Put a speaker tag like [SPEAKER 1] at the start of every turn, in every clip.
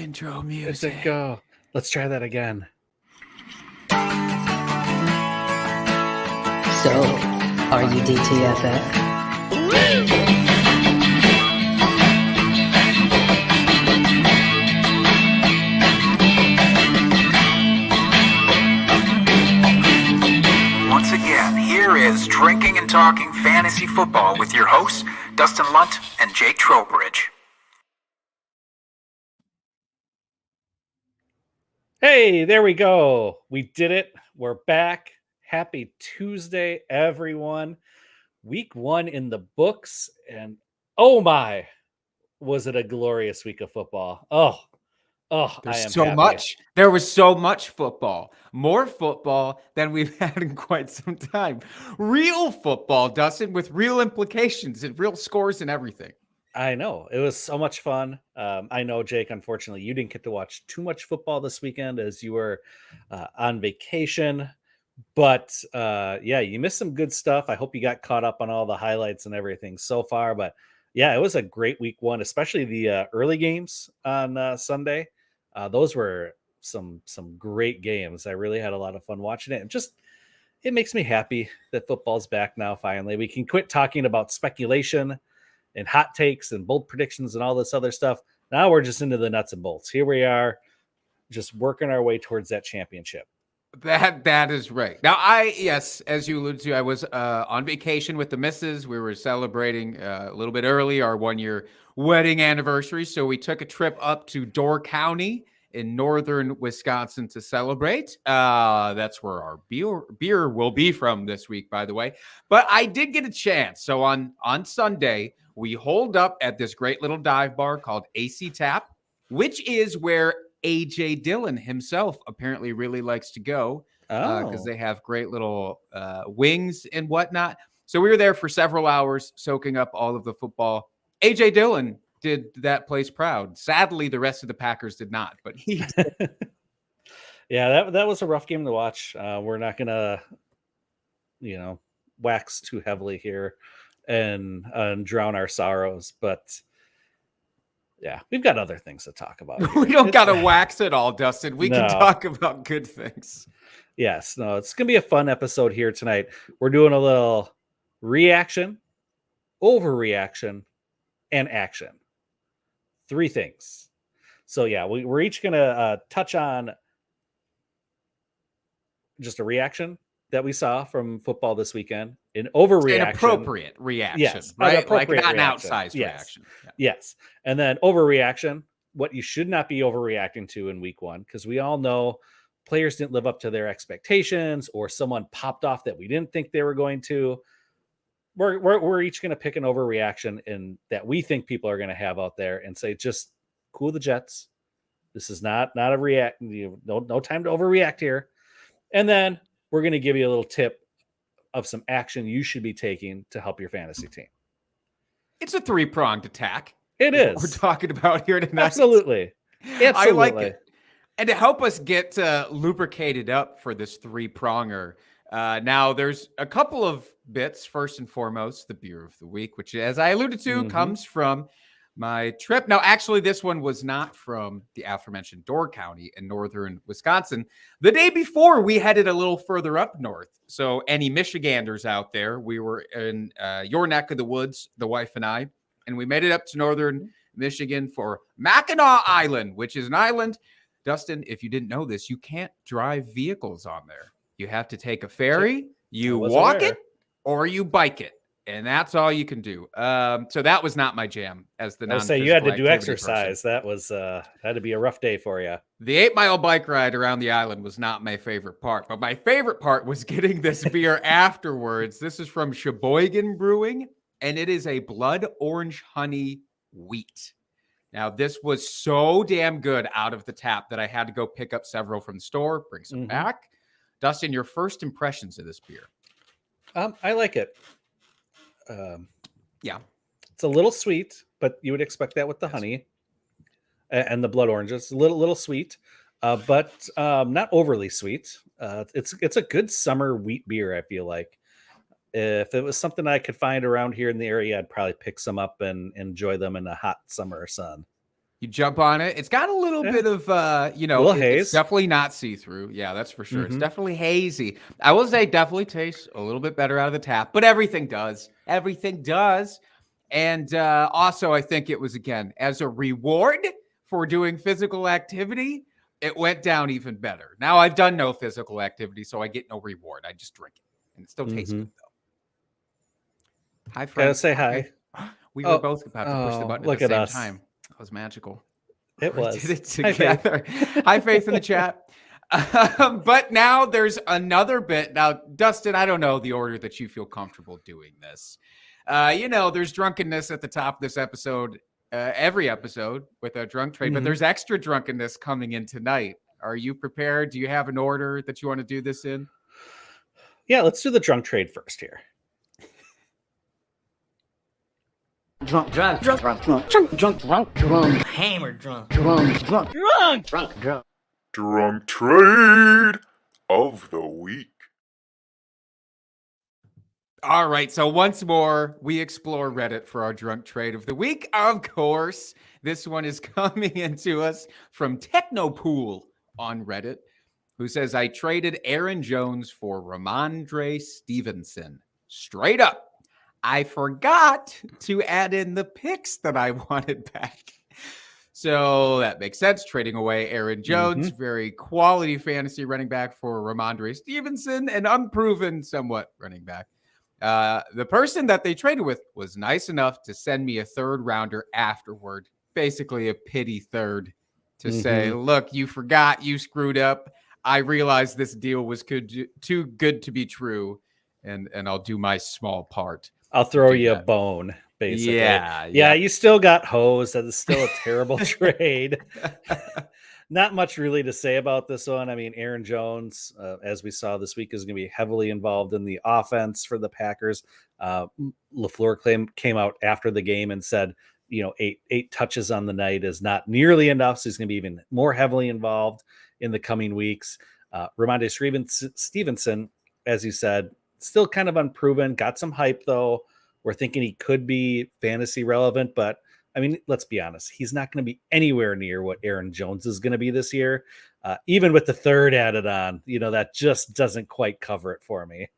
[SPEAKER 1] intro music.
[SPEAKER 2] Let's go. Let's try that again.
[SPEAKER 3] So, are you DTFF?
[SPEAKER 1] Once again, here is Drinking and Talking Fantasy Football with your hosts, Dustin Lunt and Jake Trowbridge.
[SPEAKER 2] Hey, there we go. We did it. We're back. Happy Tuesday, everyone. Week 1 in the books. And oh my, was it a glorious week of football? Oh,
[SPEAKER 4] There's so much. There was so much football. More football than we've had in quite some time. Real football, Dustin, with real implications and real scores and everything.
[SPEAKER 2] I know. It was so much fun. I know, Jake, unfortunately, you didn't get to watch too much football this weekend as you were on vacation. But yeah, you missed some good stuff. I hope you got caught up on all the highlights and everything so far. But yeah, it was a great week 1, especially the early games on Sunday. Those were some great games. I really had a lot of fun watching it. And just, it makes me happy that football's back now, finally. We can quit talking about speculation and hot takes and bold predictions and all this other stuff. Now we're just into the nuts and bolts. Here we are, just working our way towards that championship.
[SPEAKER 4] That is right. Now, yes, as you alluded to, I was on vacation with the missus. We were celebrating a little bit early our 1-year wedding anniversary. So we took a trip up to Door County in northern Wisconsin to celebrate. That's where our beer will be from this week, by the way. But I did get a chance. So on Sunday, we holed up at this great little dive bar called AC Tap, which is where AJ Dillon himself apparently really likes to go because they have great little wings and whatnot. So we were there for several hours soaking up all of the football. AJ Dillon did that place proud. Sadly, the rest of the Packers did not, but he
[SPEAKER 2] Yeah, that was a rough game to watch. We're not going to, wax too heavily here and drown our sorrows, but yeah, we've got other things to talk about.
[SPEAKER 4] We don't got to wax it all, Dustin. We can talk about good things.
[SPEAKER 2] Yes, no, it's going to be a fun episode here tonight. We're doing a little reaction, overreaction, and action. 3 things. So yeah, we're each going to touch on just a reaction that we saw from football this weekend, an overreaction,
[SPEAKER 4] an appropriate reaction,
[SPEAKER 2] yes,
[SPEAKER 4] right?
[SPEAKER 2] Like
[SPEAKER 4] not an outsized reaction.
[SPEAKER 2] Yeah. Yes, and then overreaction, what you should not be overreacting to in week 1, because we all know players didn't live up to their expectations, or someone popped off that we didn't think they were going to. We're each going to pick an overreaction and that we think people are going to have out there, and say, just cool the jets. This is not a react. No time to overreact here. And then we're going to give you a little tip of some action you should be taking to help your fantasy team.
[SPEAKER 4] It's a 3-pronged attack.
[SPEAKER 2] It is.
[SPEAKER 4] What we're talking about here tonight.
[SPEAKER 2] Absolutely.
[SPEAKER 4] I like it. And to help us get lubricated up for this 3-pronger, now there's a couple of bits. First and foremost, the beer of the week, which, as I alluded to, comes from my trip. Now, actually, this one was not from the aforementioned Door County in northern Wisconsin. The day before, we headed a little further up north. So any Michiganders out there, we were in your neck of the woods, the wife and I, and we made it up to northern Michigan for Mackinac Island, which is an island. Dustin, if you didn't know this, you can't drive vehicles on there. You have to take a ferry, you walk it, or you bike it. And that's all you can do. So that was not my jam as the non-physical
[SPEAKER 2] say you had to do exercise.
[SPEAKER 4] Person.
[SPEAKER 2] That was had to be a rough day for you.
[SPEAKER 4] The 8-mile bike ride around the island was not my favorite part, but my favorite part was getting this beer afterwards. This is from Sheboygan Brewing, and it is a blood orange honey wheat. Now, this was so damn good out of the tap that I had to go pick up several from the store, bring some back. Dustin, your first impressions of this beer?
[SPEAKER 2] I like it.
[SPEAKER 4] Yeah,
[SPEAKER 2] it's a little sweet, but you would expect that with the honey and the blood oranges. A little sweet, but not overly sweet. It's a good summer wheat beer, I feel like. If it was something I could find around here in the area, I'd probably pick some up and enjoy them in the hot summer sun.
[SPEAKER 4] You jump on it. It's got a little bit of,
[SPEAKER 2] Little
[SPEAKER 4] it's
[SPEAKER 2] haze.
[SPEAKER 4] definitely not see-through. Yeah, that's for sure. It's
[SPEAKER 2] Mhm.
[SPEAKER 4] definitely hazy. I will say definitely tastes a little bit better out of the tap, but everything does. Everything does. And also, I think it was, again, as a reward for doing physical activity, it went down even better. Now I've done no physical activity, so I get no reward. I just drink it. And it still tastes good, though. Hi,
[SPEAKER 2] Gotta
[SPEAKER 4] friend.
[SPEAKER 2] say hi.
[SPEAKER 4] We were both about to push the
[SPEAKER 2] Oh,
[SPEAKER 4] button
[SPEAKER 2] look
[SPEAKER 4] at the
[SPEAKER 2] at
[SPEAKER 4] same
[SPEAKER 2] us.
[SPEAKER 4] time. That was magical.
[SPEAKER 2] It
[SPEAKER 4] We
[SPEAKER 2] was.
[SPEAKER 4] did it
[SPEAKER 2] Hi, Faith.
[SPEAKER 4] together. Hi, Faith in the chat. But now there's another bit. Now, Dustin, I don't know the order that you feel comfortable doing this. There's drunkenness at the top of this episode, every episode with a drunk trade, but
[SPEAKER 2] Mhm.
[SPEAKER 4] there's extra drunkenness coming in tonight. Are you prepared? Do you have an order that you want to do this in?
[SPEAKER 2] Yeah, let's do the drunk trade first here.
[SPEAKER 5] Drunk, hammered drunk.
[SPEAKER 6] Drunk trade of the week.
[SPEAKER 4] All right, so once more, we explore Reddit for our drunk trade of the week. Of course, this one is coming into us from Technopool on Reddit, who says, I traded Aaron Jones for Ramondre Stevenson. Straight up. I forgot to add in the picks that I wanted back. So that makes sense. Trading away Aaron Jones, very quality fantasy running back for Ramondre Stevenson, an unproven somewhat running back. The person that they traded with was nice enough to send me a third rounder afterward, basically a pity third, to say, look, you forgot, you screwed up. I realized this deal was too good to be true, and I'll do my small part.
[SPEAKER 2] I'll throw
[SPEAKER 4] do
[SPEAKER 2] you
[SPEAKER 4] that.
[SPEAKER 2] a bone, basically.
[SPEAKER 4] Yeah.
[SPEAKER 2] You still got hosed. That is still a terrible trade. Not much really to say about this one. I mean, Aaron Jones, as we saw this week, is going to be heavily involved in the offense for the Packers. LaFleur came out after the game and said, eight touches on the night is not nearly enough. So he's going to be even more heavily involved in the coming weeks. Ramondre Stevenson, as you said, still kind of unproven, got some hype though. We're thinking he could be fantasy relevant, but I mean, let's be honest. He's not going to be anywhere near what Aaron Jones is going to be this year. Even with the third added on, that just doesn't quite cover it for me.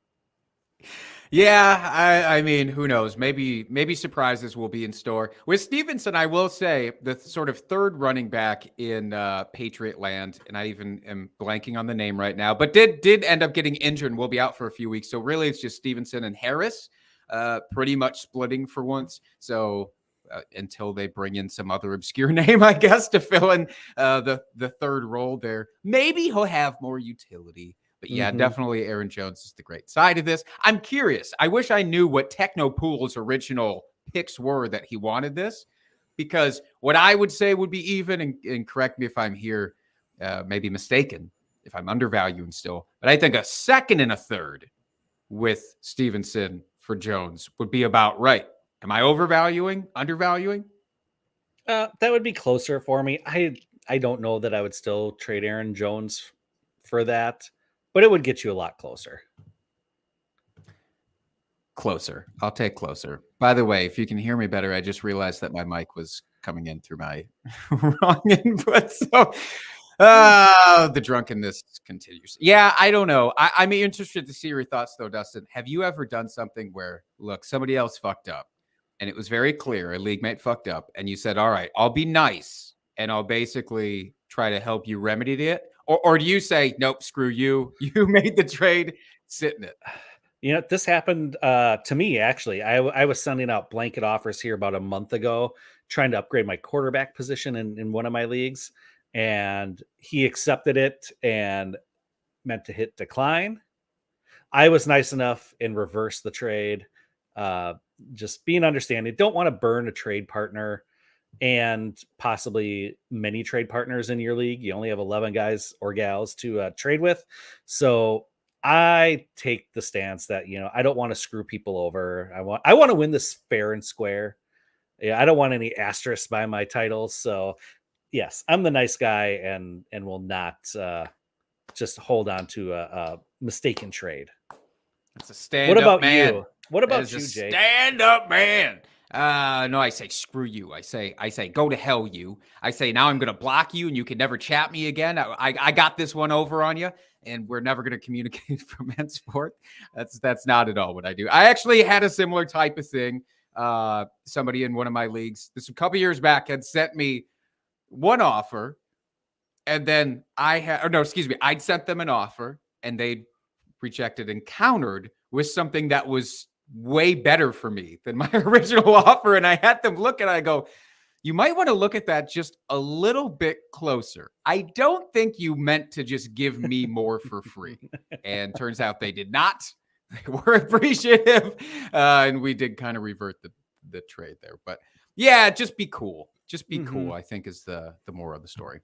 [SPEAKER 4] Yeah, I mean, who knows? Maybe surprises will be in store. With Stevenson, I will say the sort of third running back in Patriot land, and I even am blanking on the name right now, but did end up getting injured and will be out for a few weeks. So really, it's just Stevenson and Harris, pretty much splitting for once. So until they bring in some other obscure name, I guess, to fill in the third role there, maybe he'll have more utility. But yeah, definitely Aaron Jones is the great side of this. I'm curious. I wish I knew what Technopool's original picks were that he wanted this, because what I would say would be even, and correct me if I'm here, maybe mistaken, if I'm undervaluing still, but I think a second and a third with Stevenson for Jones would be about right. Am I overvaluing, undervaluing?
[SPEAKER 2] That would be closer for me. I don't know that I would still trade Aaron Jones for that, but it would get you a lot closer.
[SPEAKER 4] Closer. I'll take closer. By the way, if you can hear me better, I just realized that my mic was coming in through my wrong input. So the drunkenness continues. Yeah, I don't know. I'm interested to see your thoughts, though, Dustin. Have you ever done something where, look, somebody else fucked up, and it was very clear a league mate fucked up, and you said, all right, I'll be nice, and I'll basically try to help you remedy it? Or do you say, nope, screw you. You made the trade, sit in it.
[SPEAKER 2] This happened to me, actually. I was sending out blanket offers here about a month ago, trying to upgrade my quarterback position in one of my leagues. And he accepted it and meant to hit decline. I was nice enough and reversed the trade. Just being understanding. Don't want to burn a trade partner and possibly many trade partners in your league. You only have 11 guys or gals to trade with. So I take the stance that, I don't want to screw people over. I want to win this fair and square. Yeah, I don't want any asterisks by my titles. So yes, I'm the nice guy and will not just hold on to a mistaken trade.
[SPEAKER 4] It's a stand-up man.
[SPEAKER 2] You? What about
[SPEAKER 4] you,
[SPEAKER 2] Jake?
[SPEAKER 4] Stand-up man. No, I say screw you. I say go to hell, you. I say now I'm going to block you, and you can never chat me again. I got this one over on you, and we're never going to communicate from henceforth. That's not at all what I do. I actually had a similar type of thing. Somebody in one of my leagues, this a couple years back, had sent me one offer, and then I'd sent them an offer, and they rejected and countered with something that was way better for me than my original offer. And I had them look, and I go, you might want to look at that just a little bit closer. I don't think you meant to just give me more for free. And turns out they did not. They were appreciative. And we did kind of revert the trade there. But yeah, just be cool. Just be cool, I think, is the moral of the story.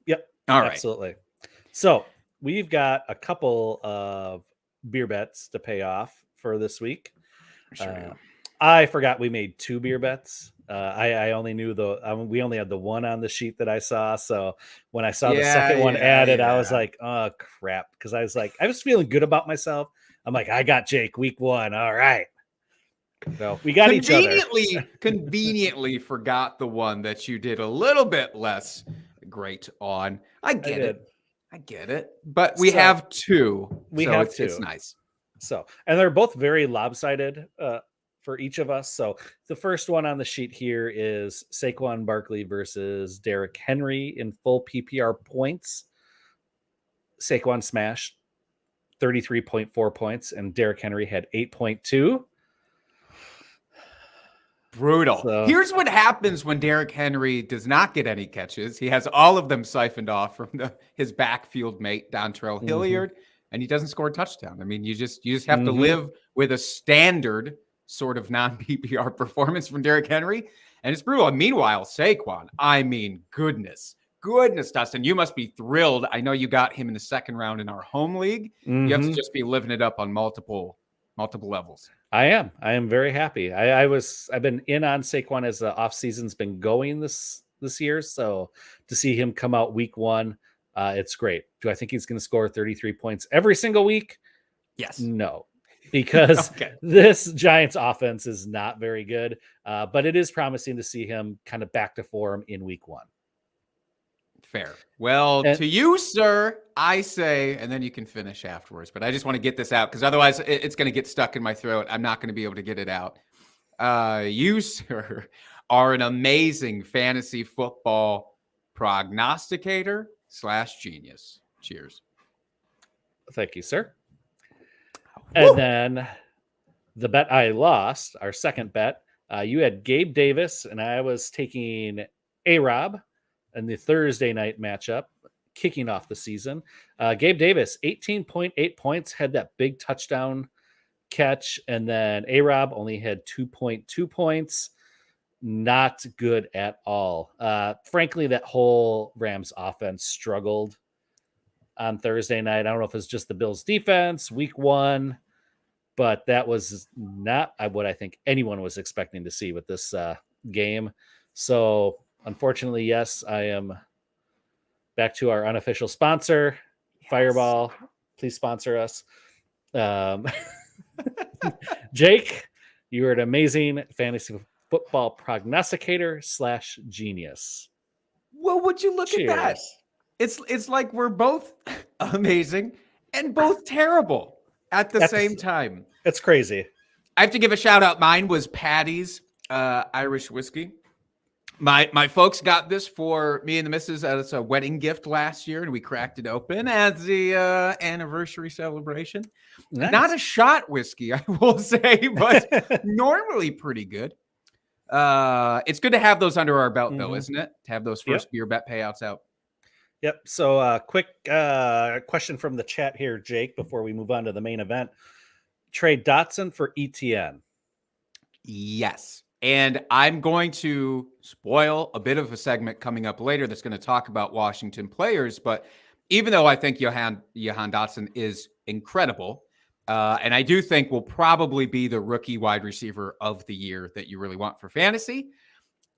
[SPEAKER 2] Yep.
[SPEAKER 4] All right.
[SPEAKER 2] Absolutely. So we've got a couple of beer bets to pay off for this week. I forgot we made 2 beer bets. I only knew we only had the one on the sheet that I saw. So when I saw the second one added, I was like, oh crap. Cause I was feeling good about myself. I'm like, I got Jake week 1. All right. So we got each other.
[SPEAKER 4] Conveniently forgot the one that you did a little bit less great on. I get it. But we have 2. It's nice.
[SPEAKER 2] So, and they're both very lopsided for each of us. So the first one on the sheet here is Saquon Barkley versus Derrick Henry in full PPR points. Saquon smashed 33.4 points, and Derrick Henry had 8.2.
[SPEAKER 4] Brutal.
[SPEAKER 2] So,
[SPEAKER 4] here's what happens when Derrick Henry does not get any catches. He has all of them siphoned off from his backfield mate, Dontrell Hilliard, and he doesn't score a touchdown. I mean, you just have to live with a standard sort of non-PPR performance from Derrick Henry, and it's brutal. And meanwhile, Saquon, I mean, goodness, Dustin, you must be thrilled. I know you got him in the second round in our home league. You have to just be living it up on multiple levels.
[SPEAKER 2] I am very happy. I've been in on Saquon as the offseason's been going this year. So to see him come out week 1, it's great. Do I think he's going to score 33 points every single week?
[SPEAKER 4] Yes.
[SPEAKER 2] No, because this Giants offense is not very good. But it is promising to see him kind of back to form in week 1.
[SPEAKER 4] Fair. Well, to you, sir, I say, and then you can finish afterwards, but I just want to get this out because otherwise it's going to get stuck in my throat. I'm not going to be able to get it out. You, sir, are an amazing fantasy football prognosticator / genius. Cheers.
[SPEAKER 2] Thank you, sir. And then the bet I lost, our second bet, you had Gabe Davis, and I was taking A-Rob in the Thursday night matchup, kicking off the season. Gabe Davis, 18.8 points, had that big touchdown catch, and then A-Rob only had 2.2 points. Not good at all. Frankly, that whole Rams offense struggled on Thursday night. I don't know if it's just the Bills defense, week 1, but that was not what I think anyone was expecting to see with this game. So unfortunately, yes, I am back to our unofficial sponsor, Fireball. Please sponsor us. Jake, you are an amazing fantasy football prognosticator / genius.
[SPEAKER 4] Well, would you look at that? It's like we're both amazing and both terrible at the same time.
[SPEAKER 2] It's crazy.
[SPEAKER 4] I have to give a shout out. Mine was Patty's Irish whiskey. My folks got this for me and the missus as a wedding gift last year, and we cracked it open as the anniversary celebration.
[SPEAKER 2] Nice.
[SPEAKER 4] Not a shot whiskey, I will say, but normally pretty good. It's good to have those under our belt, though, isn't it? To have those first beer bet payouts out.
[SPEAKER 2] Yep. So quick question from the chat here, Jake, before we move on to the main event. Trade Dotson for ETN.
[SPEAKER 4] Yes. And I'm going to spoil a bit of a segment coming up later that's going to talk about Washington players. But even though I think Jahan Dotson is incredible, and I do think will probably be the rookie wide receiver of the year that you really want for fantasy,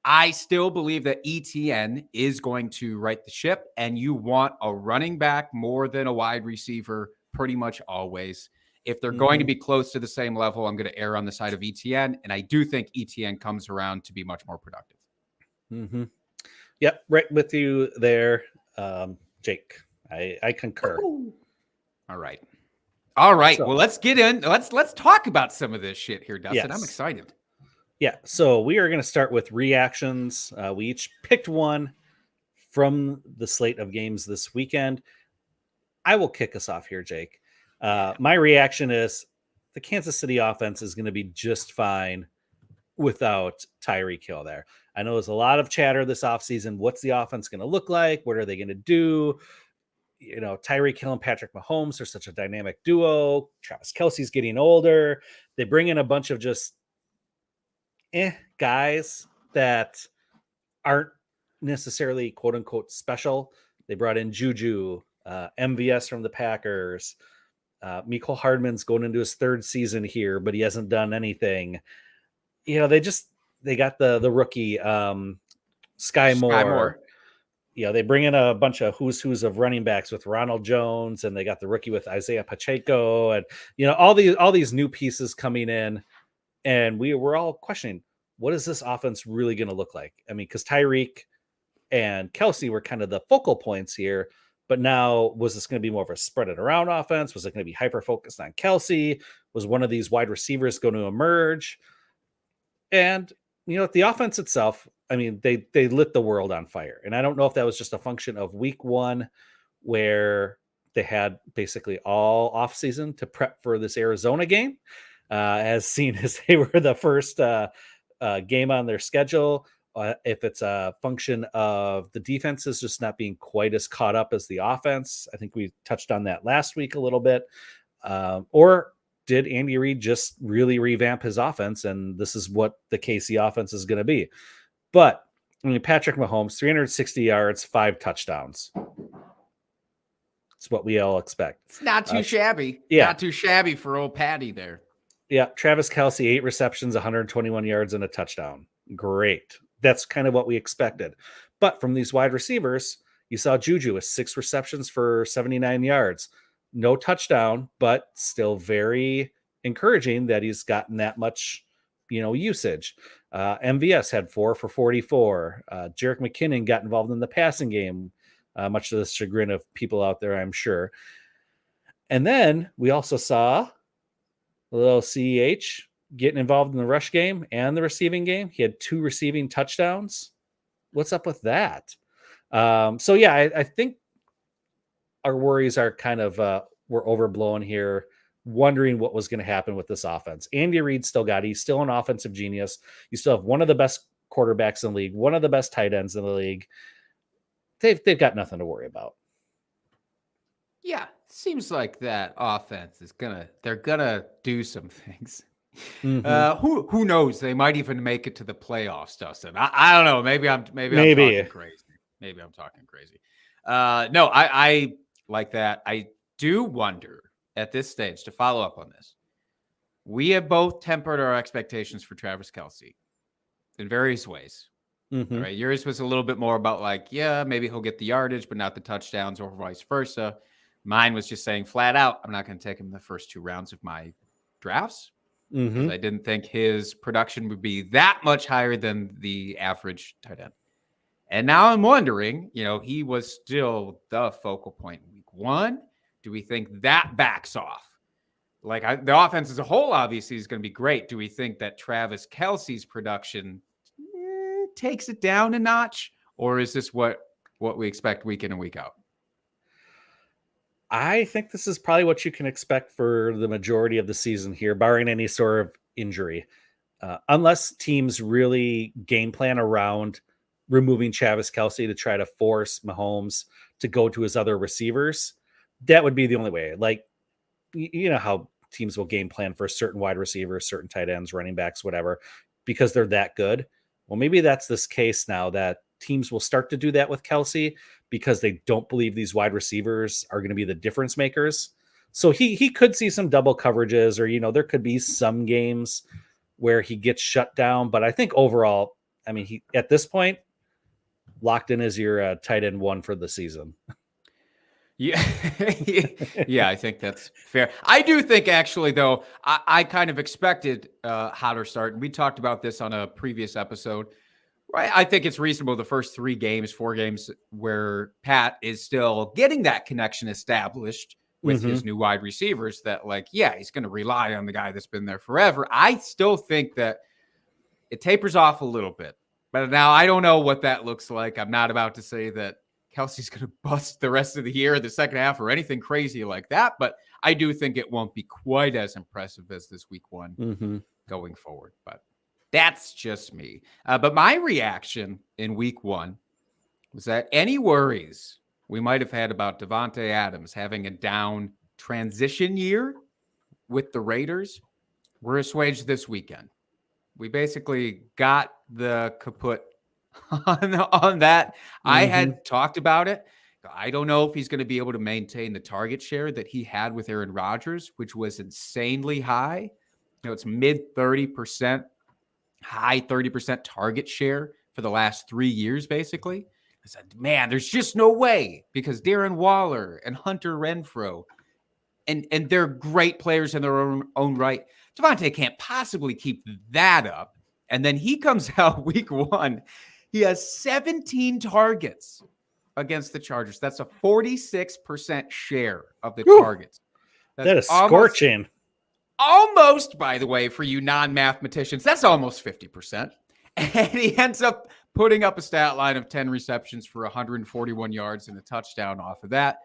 [SPEAKER 4] I still believe that ETN is going to right the ship, and you want a running back more than a wide receiver pretty much always. If they're going to be close to the same level, I'm going to err on the side of ETN. And I do think ETN comes around to be much more productive.
[SPEAKER 2] Mm-hmm. Yep, right with you there, Jake. I concur.
[SPEAKER 4] All right. All right.
[SPEAKER 2] So-
[SPEAKER 4] well, let's get in. Let's talk about some of this shit here, Dustin. I'm
[SPEAKER 2] Yes.
[SPEAKER 4] excited.
[SPEAKER 2] Yeah, so we are going to start with reactions. We each picked one from the slate of games this weekend. I will kick us off here, Jake. My reaction is the Kansas City offense is going to be just fine without Tyreek Hill there. I know there's a lot of chatter this offseason. What's the offense going to look like? What are they going to do? You know, Tyreek Hill and Patrick Mahomes are such a dynamic duo. Travis Kelce's getting older. They bring in a bunch of just guys that aren't necessarily quote unquote special. They brought in Juju, MVS from the Packers. Mecole Hardman's going into his third season here, but he hasn't done anything. You know, they got the rookie Sky Moore. You know, they bring in a bunch of who's of running backs with Ronald Jones, and they got the rookie with Isaiah Pacheco, and you know, all these new pieces coming in. And we were all questioning, what is this offense really going to look like? I mean, because Tyreek and Kelce were kind of the focal points here, but now was this going to be more of a spread it around offense? Was it going to be hyper focused on Kelce? Was one of these wide receivers going to emerge? And, you know, the offense itself, I mean, they lit the world on fire. And I don't know if that was just a function of week one, where they had basically all offseason to prep for this Arizona game, as seen as they were the first game on their schedule. If it's a function of the defenses just not being quite as caught up as the offense. I think we touched on that last week a little bit. Or did Andy Reid just really revamp his offense, and this is what the KC offense is going to be? But, I mean, Patrick Mahomes, 360 yards, 5 touchdowns. It's what we all expect.
[SPEAKER 4] It's not too shabby.
[SPEAKER 2] Yeah.
[SPEAKER 4] Not too shabby for old Patty there.
[SPEAKER 2] Yeah, Travis Kelce, 8 receptions, 121 yards, and a touchdown. Great. That's kind of what we expected. But from these wide receivers, you saw Juju with 6 receptions for 79 yards. No touchdown, but still very encouraging that he's gotten that much, you know, usage. MVS had 4 for 44. Jerick McKinnon got involved in the passing game, much to the chagrin of people out there, I'm sure. And then we also saw a little CEH getting involved in the rush game and the receiving game. He had 2 receiving touchdowns. What's up with that? So yeah, I think our worries are kind of were overblown here, wondering what was going to happen with this offense. Andy Reid he's still an offensive genius. You still have one of the best quarterbacks in the league, one of the best tight ends in the league. They've got nothing to worry about.
[SPEAKER 4] Yeah, seems like that offense is they're gonna do some things.
[SPEAKER 2] Mm-hmm.
[SPEAKER 4] Who knows? They might even make it to the playoffs, Dustin. I don't know. Maybe I'm talking crazy. Maybe I'm talking crazy. No, I like that. I do wonder at this stage, to follow up on this. We have both tempered our expectations for Travis Kelce in various ways.
[SPEAKER 2] Mm-hmm.
[SPEAKER 4] Right. Yours was a little bit more about like, yeah, maybe he'll get the yardage, but not the touchdowns, or vice versa. Mine was just saying flat out, I'm not going to take him the first 2 rounds of my drafts.
[SPEAKER 2] Mm-hmm.
[SPEAKER 4] I didn't think his production would be that much higher than the average tight end. And now I'm wondering, you know, he was still the focal point in week 1. Do we think that backs off? Like the offense as a whole, obviously, is going to be great. Do we think that Travis Kelce's production takes it down a notch? Or is this what we expect week in and week out?
[SPEAKER 2] I think this is probably what you can expect for the majority of the season here, barring any sort of injury. Unless teams really game plan around removing Travis Kelce to try to force Mahomes to go to his other receivers, that would be the only way. Like, you know how teams will game plan for certain wide receivers, certain tight ends, running backs, whatever, because they're that good. Well, maybe that's this case now that teams will start to do that with Kelce because they don't believe these wide receivers are going to be the difference makers. So he could see some double coverages, or, you know, there could be some games where he gets shut down. But I think overall, I mean, he at this point locked in as your tight end 1 for the season.
[SPEAKER 4] Yeah. Yeah, I think that's fair. I do think actually, though, I kind of expected a hotter start. And we talked about this on a previous episode. Right. I think it's reasonable the first 4 games where Pat is still getting that connection established with his new wide receivers that, like, yeah, he's going to rely on the guy that's been there forever. I still think that it tapers off a little bit. But now I don't know what that looks like. I'm not about to say that Kelsey's going to bust the rest of the year, the second half, or anything crazy like that. But I do think it won't be quite as impressive as this week one going forward. But that's just me. But my reaction in week one was that any worries we might have had about Davante Adams having a down transition year with the Raiders were assuaged this weekend. We basically got the kaput on that. I had talked about it. I don't know if he's going to be able to maintain the target share that he had with Aaron Rodgers, which was insanely high. It's mid 30%, high 30% target share for the last 3 years, basically. I said, man, there's just no way, because Darren Waller and Hunter Renfrow, and they're great players in their own right. Davante can't possibly keep that up. And then he comes out week one. He has 17 targets against the Chargers. That's a 46% share of the targets.
[SPEAKER 2] That is scorching.
[SPEAKER 4] Almost, by the way, for you non-mathematicians, that's almost 50%. And he ends up putting up a stat line of 10 receptions for 141 yards and a touchdown off of that.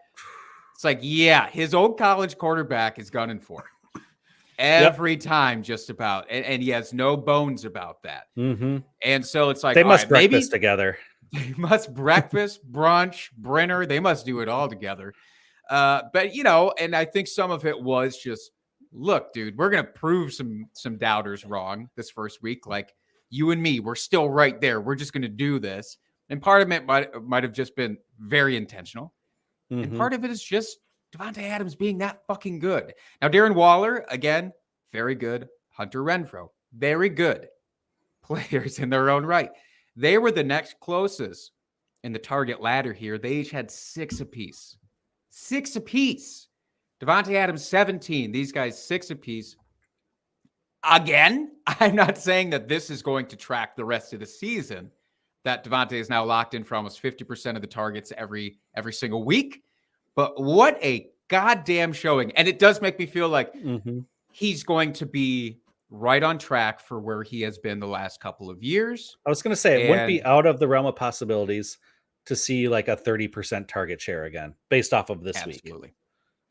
[SPEAKER 4] It's like, yeah, his old college quarterback is gunning for it. Every time, just about. And he has no bones about that. And so it's like,
[SPEAKER 2] they must breakfast together.
[SPEAKER 4] They must breakfast, brunch, Brenner. They must do it all together. But, you know, and I think some of it was just, look, dude, we're going to prove some doubters wrong this first week. Like you and me, we're still right there. We're just going to do this. And part of it might have just been very intentional. And part of it is just Davante Adams being that fucking good. Now, Darren Waller, again, very good. Hunter Renfrow, very good players in their own right. They were the next closest in the target ladder here. They each had 6 apiece. 6 apiece. Davante Adams, 17. These guys, 6 apiece. Again, I'm not saying that this is going to track the rest of the season, that Davante is now locked in for almost 50% of the targets every single week. But what a goddamn showing. And it does make me feel like he's going to be right on track for where he has been the last couple of years.
[SPEAKER 2] I was going to say, it wouldn't be out of the realm of possibilities to see like a 30% target share again, based off of this week.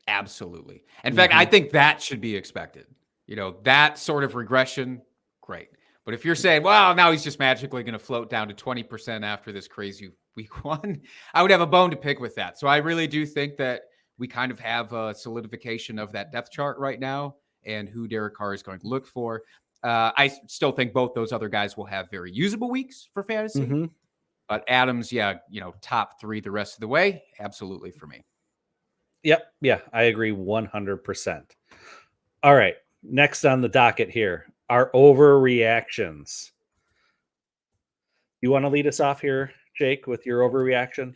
[SPEAKER 4] Absolutely. In fact, I think that should be expected. You know, that sort of regression, great. But if you're saying, well, now he's just magically going to float down to 20% after this crazy week one, I would have a bone to pick with that. So I really do think that we kind of have a solidification of that depth chart right now and who Derek Carr is going to look for. I still think both those other guys will have very usable weeks for fantasy. But Adams, yeah, you know, top 3 the rest of the way. Absolutely for me.
[SPEAKER 2] Yep. Yeah, I agree 100%. All right. Next on the docket here, our overreactions. You want to lead us off here, Jake, with your overreaction?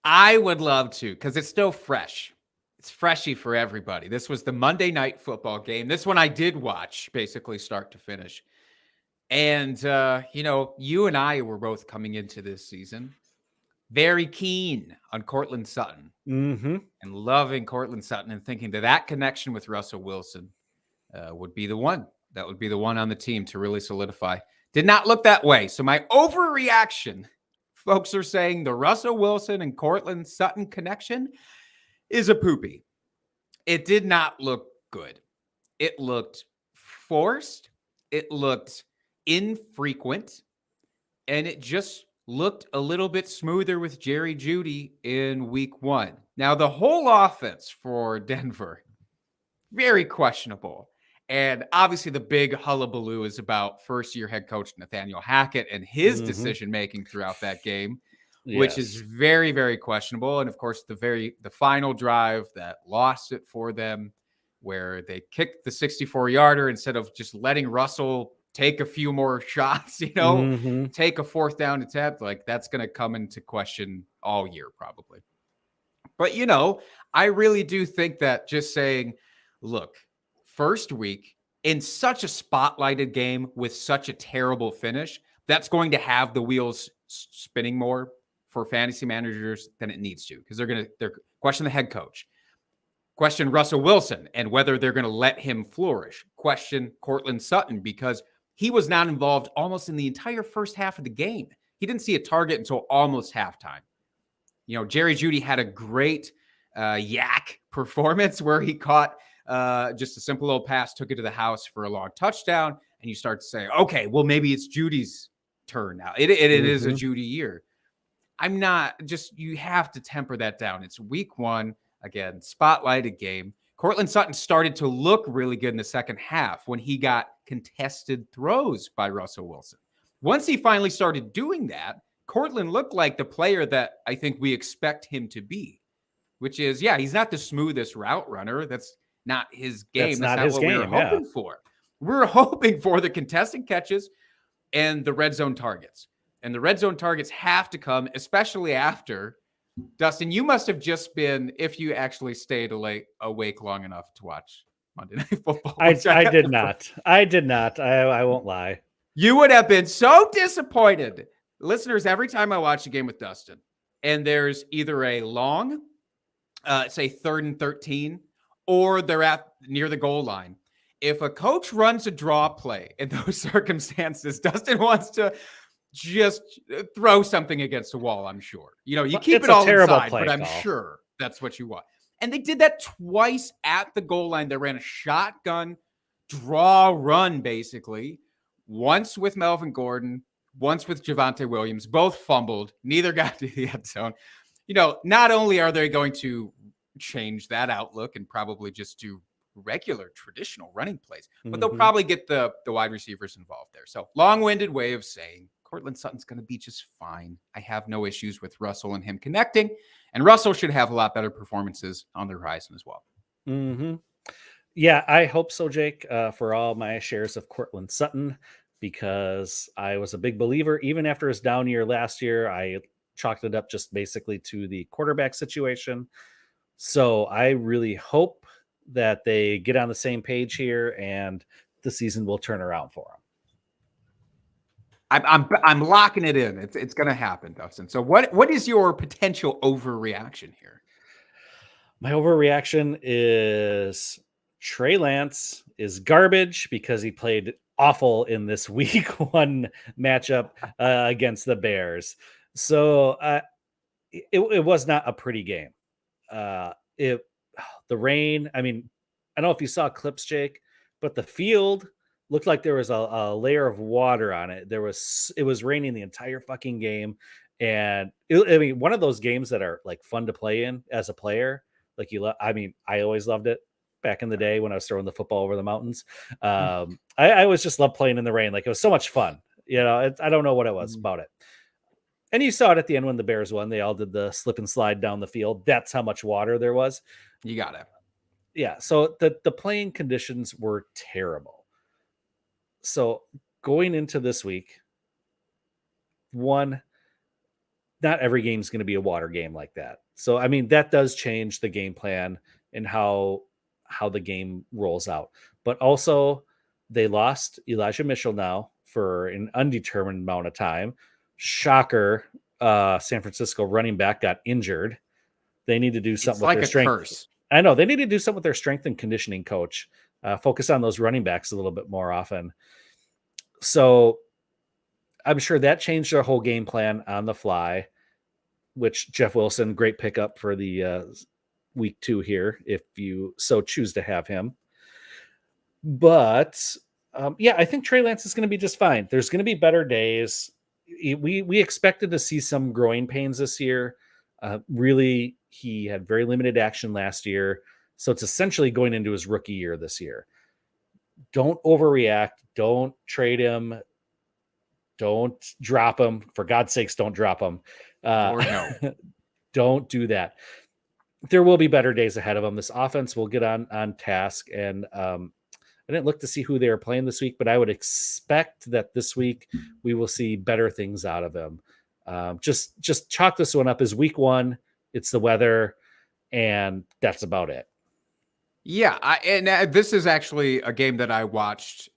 [SPEAKER 4] I would love to, because it's still fresh. It's freshy for everybody. This was the Monday Night Football game. This one I did watch, basically start to finish. And, you know, you and I were both coming into this season very keen on Courtland Sutton and loving Courtland Sutton and thinking that connection with Russell Wilson would be the one. That would be the one on the team to really solidify. Did not look that way. So my overreaction, folks are saying the Russell Wilson and Courtland Sutton connection is a poopy. It did not look good. It looked forced. It looked infrequent. And it just looked a little bit smoother with Jerry Jeudy in week one. Now, the whole offense for Denver, very questionable. And obviously the big hullabaloo is about first-year head coach Nathaniel Hackett and his decision-making throughout that game, which is very, very questionable. And, of course, the final drive that lost it for them, where they kicked the 64-yarder instead of just letting Russell take a few more shots, you know, take a 4th down attempt. Like, that's going to come into question all year probably. But, you know, I really do think that just saying, look, first week in such a spotlighted game with such a terrible finish, that's going to have the wheels spinning more for fantasy managers than it needs to, because they're question the head coach, question Russell Wilson and whether they're going to let him flourish, question Courtland Sutton because he was not involved almost in the entire first half of the game. He didn't see a target until almost halftime. Jerry Jeudy had a great yak performance where he caught just a simple little pass, took it to the house for a long touchdown, and you start to say, okay, well, maybe it's Judy's turn now. It is a Jeudy year. You have to temper that down. It's week one, again, spotlighted game. Courtland Sutton started to look really good in the second half when he got contested throws by Russell Wilson. Once he finally started doing that, Courtland looked like the player that I think we expect him to be, which is, he's not the smoothest route runner. That's not his game. That's not what we were hoping for. We're hoping for the contested catches and the red zone targets. And the red zone targets have to come, especially after, Dustin, you must have just been, if you actually stayed awake long enough to watch Monday Night Football.
[SPEAKER 2] I did not. I won't lie.
[SPEAKER 4] You would have been so disappointed. Listeners, every time I watch a game with Dustin, and there's either a long, say 3rd and 13, or they're near the goal line. If a coach runs a draw play in those circumstances, Dustin wants to just throw something against the wall, I'm sure. You keep it all inside, but I'm sure that's what you want. And they did that twice at the goal line. They ran a shotgun draw run, basically. Once with Melvin Gordon, once with Javonte Williams, both fumbled. Neither got to the end zone. Not only are they going to change that outlook and probably just do regular traditional running plays, but they'll probably get the wide receivers involved there. So long-winded way of saying Courtland Sutton's going to be just fine. I have no issues with Russell and him connecting, and Russell should have a lot better performances on the horizon as well.
[SPEAKER 2] Mm-hmm. Yeah, I hope so, Jake, for all my shares of Courtland Sutton, because I was a big believer. Even after his down year last year, I chalked it up just basically to the quarterback situation. So I really hope that they get on the same page here and the season will turn around for him.
[SPEAKER 4] I'm locking it in. It's going to happen, Dustin. So what is your potential overreaction here?
[SPEAKER 2] My overreaction is Trey Lance is garbage because he played awful in this week one matchup against the Bears. So it was not a pretty game. The rain, I mean, I don't know if you saw clips, Jake, but the field looked like there was a layer of water on it. It was raining the entire fucking game. And one of those games that are like fun to play in as a player, like I always loved it back in the day when I was throwing the football over the mountains. I always just loved playing in the rain. Like, it was so much fun. I don't know what it was about it. And you saw it at the end when the Bears won. They all did the slip and slide down the field. That's how much water there was.
[SPEAKER 4] You got it.
[SPEAKER 2] Yeah. So the playing conditions were terrible. So going into this week, not every game is going to be a water game like that. So, I mean, that does change the game plan and how the game rolls out. But also, they lost Elijah Mitchell now for an undetermined amount of time. Shocker, San Francisco running back got injured. They need to do something with their strength. Curse. I know they need to do something with their strength and conditioning coach. Focus on those running backs a little bit more often. So I'm sure that changed their whole game plan on the fly, which Jeff Wilson, great pickup for the week 2 here, if you so choose to have him. But I think Trey Lance is going to be just fine. There's going to be better days. We expected to see some growing pains this year. Really, he had very limited action last year. So it's essentially going into his rookie year this year. Don't overreact. Don't trade him. Don't drop him. For God's sakes, don't drop him.
[SPEAKER 4] Or no.
[SPEAKER 2] Don't do that. There will be better days ahead of him. This offense will get on task. And I didn't look to see who they are playing this week, but I would expect that this week we will see better things out of him. Just chalk this one up as week 1. It's the weather. and that's about it.
[SPEAKER 4] Yeah, this is actually a game that I watched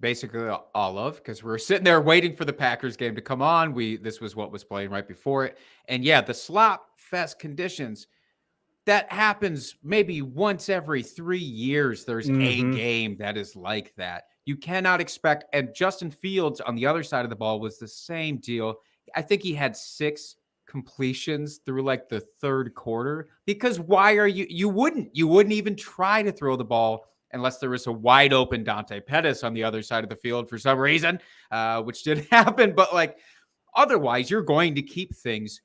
[SPEAKER 4] basically all of because we were sitting there waiting for the Packers game to come on. This was what was playing right before it, and yeah, the slop fest conditions that happens maybe once every 3 years. There's a game that is like that. You cannot expect. And Justin Fields on the other side of the ball was the same deal. I think he had 6 completions through like the third quarter because why are you wouldn't even try to throw the ball unless there was a wide open Dante Pettis on the other side of the field for some reason, which did happen. But like otherwise, you're going to keep things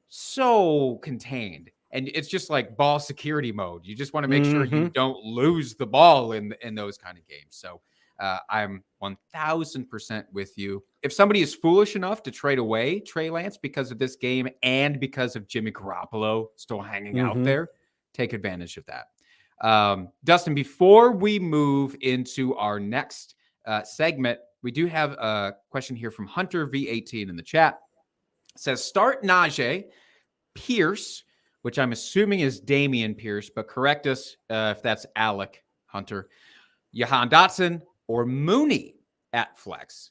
[SPEAKER 4] so contained. And it's just like ball security mode. You just want to make sure you don't lose the ball in those kind of games. So I'm 1000% with you. If somebody is foolish enough to trade away Trey Lance because of this game and because of Jimmy Garoppolo still hanging out there, take advantage of that. Dustin, before we move into our next segment, we do have a question here from Hunter V18 in the chat. It says, start Najee, Pierce, which I'm assuming is Damian Pierce, but correct us if that's Alec Hunter, Jahan Dotson, or Mooney at flex.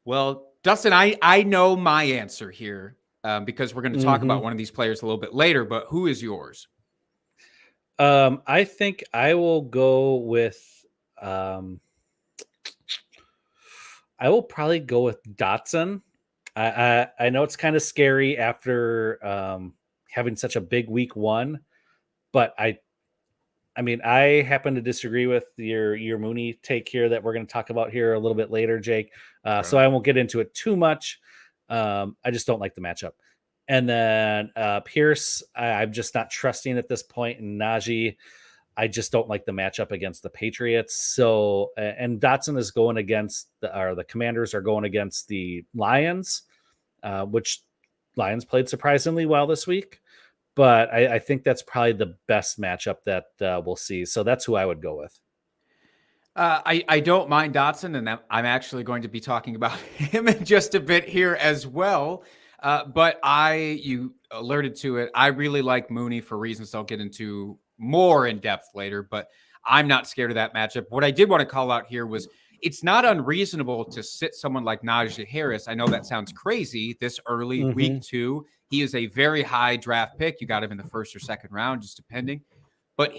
[SPEAKER 4] Well, Dustin, I know my answer here because we're going to talk about one of these players a little bit later, but who is yours?
[SPEAKER 2] I think I will go with I will probably go with Dotson. I know it's kind of scary after having such a big week 1, but I mean, I happen to disagree with your Mooney take here that we're going to talk about here a little bit later, Jake. So I won't get into it too much. I just don't like the matchup. And then Pierce, I'm just not trusting at this point. And Najee, I just don't like the matchup against the Patriots. So, and Dotson is going against the Commanders are going against the Lions, which Lions played surprisingly well this week. But I think that's probably the best matchup that we'll see. So that's who I would go with.
[SPEAKER 4] I don't mind Dotson, and I'm actually going to be talking about him in just a bit here as well. But you alerted to it. I really like Mooney for reasons I'll get into more in depth later, but I'm not scared of that matchup. What I did want to call out here was it's not unreasonable to sit someone like Najee Harris. I know that sounds crazy this early, week 2. He is a very high draft pick. You got him in the first or second round, just depending. But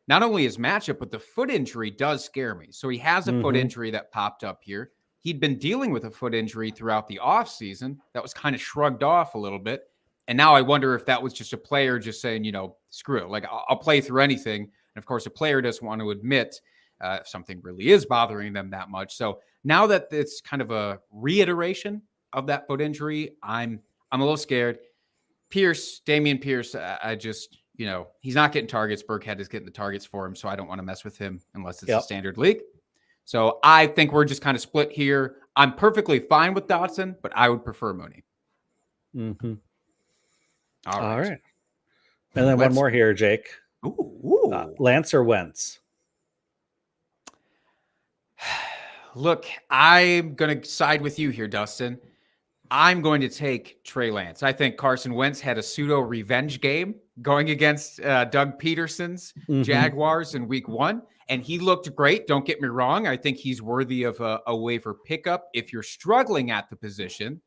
[SPEAKER 4] not only his matchup, but the foot injury does scare me. So he has a foot injury that popped up here. He'd been dealing with a foot injury throughout the offseason that was kind of shrugged off a little bit. And now I wonder if that was just a player just saying, screw it. Like, I'll play through anything. And, of course, a player doesn't want to admit if something really is bothering them that much. So now that it's kind of a reiteration of that foot injury, I'm a little scared. Damian Pierce, I just, he's not getting targets. Burkhead is getting the targets for him, so I don't want to mess with him unless it's a standard league. So I think we're just kind of split here. I'm perfectly fine with Dotson, but I would prefer Mooney.
[SPEAKER 2] All right. And then one more here, Jake. Lance or Wentz?
[SPEAKER 4] Look, I'm going to side with you here, Dustin. I'm going to take Trey Lance. I think Carson Wentz had a pseudo revenge game going against Doug Peterson's Jaguars in week 1, and he looked great. Don't get me wrong. I think he's worthy of a waiver pickup. If you're struggling at the position,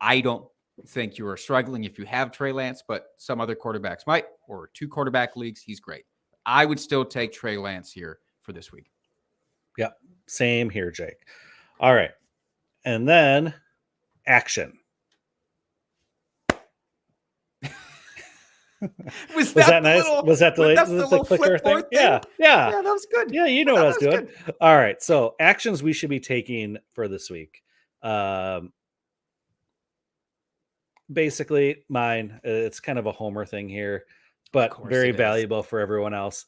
[SPEAKER 4] I don't think you are struggling if you have Trey Lance, but some other quarterbacks might, or 2 quarterback leagues, he's great. I would still take Trey Lance here for this week.
[SPEAKER 2] Yep. Same here, Jake. All right. And then action.
[SPEAKER 4] Was that nice?
[SPEAKER 2] Was that the little clicker thing? Yeah.
[SPEAKER 4] That was good.
[SPEAKER 2] Yeah, you know what I was doing. Good. All right. So actions we should be taking for this week. Basically mine, it's kind of a homer thing here, but very valuable for everyone else.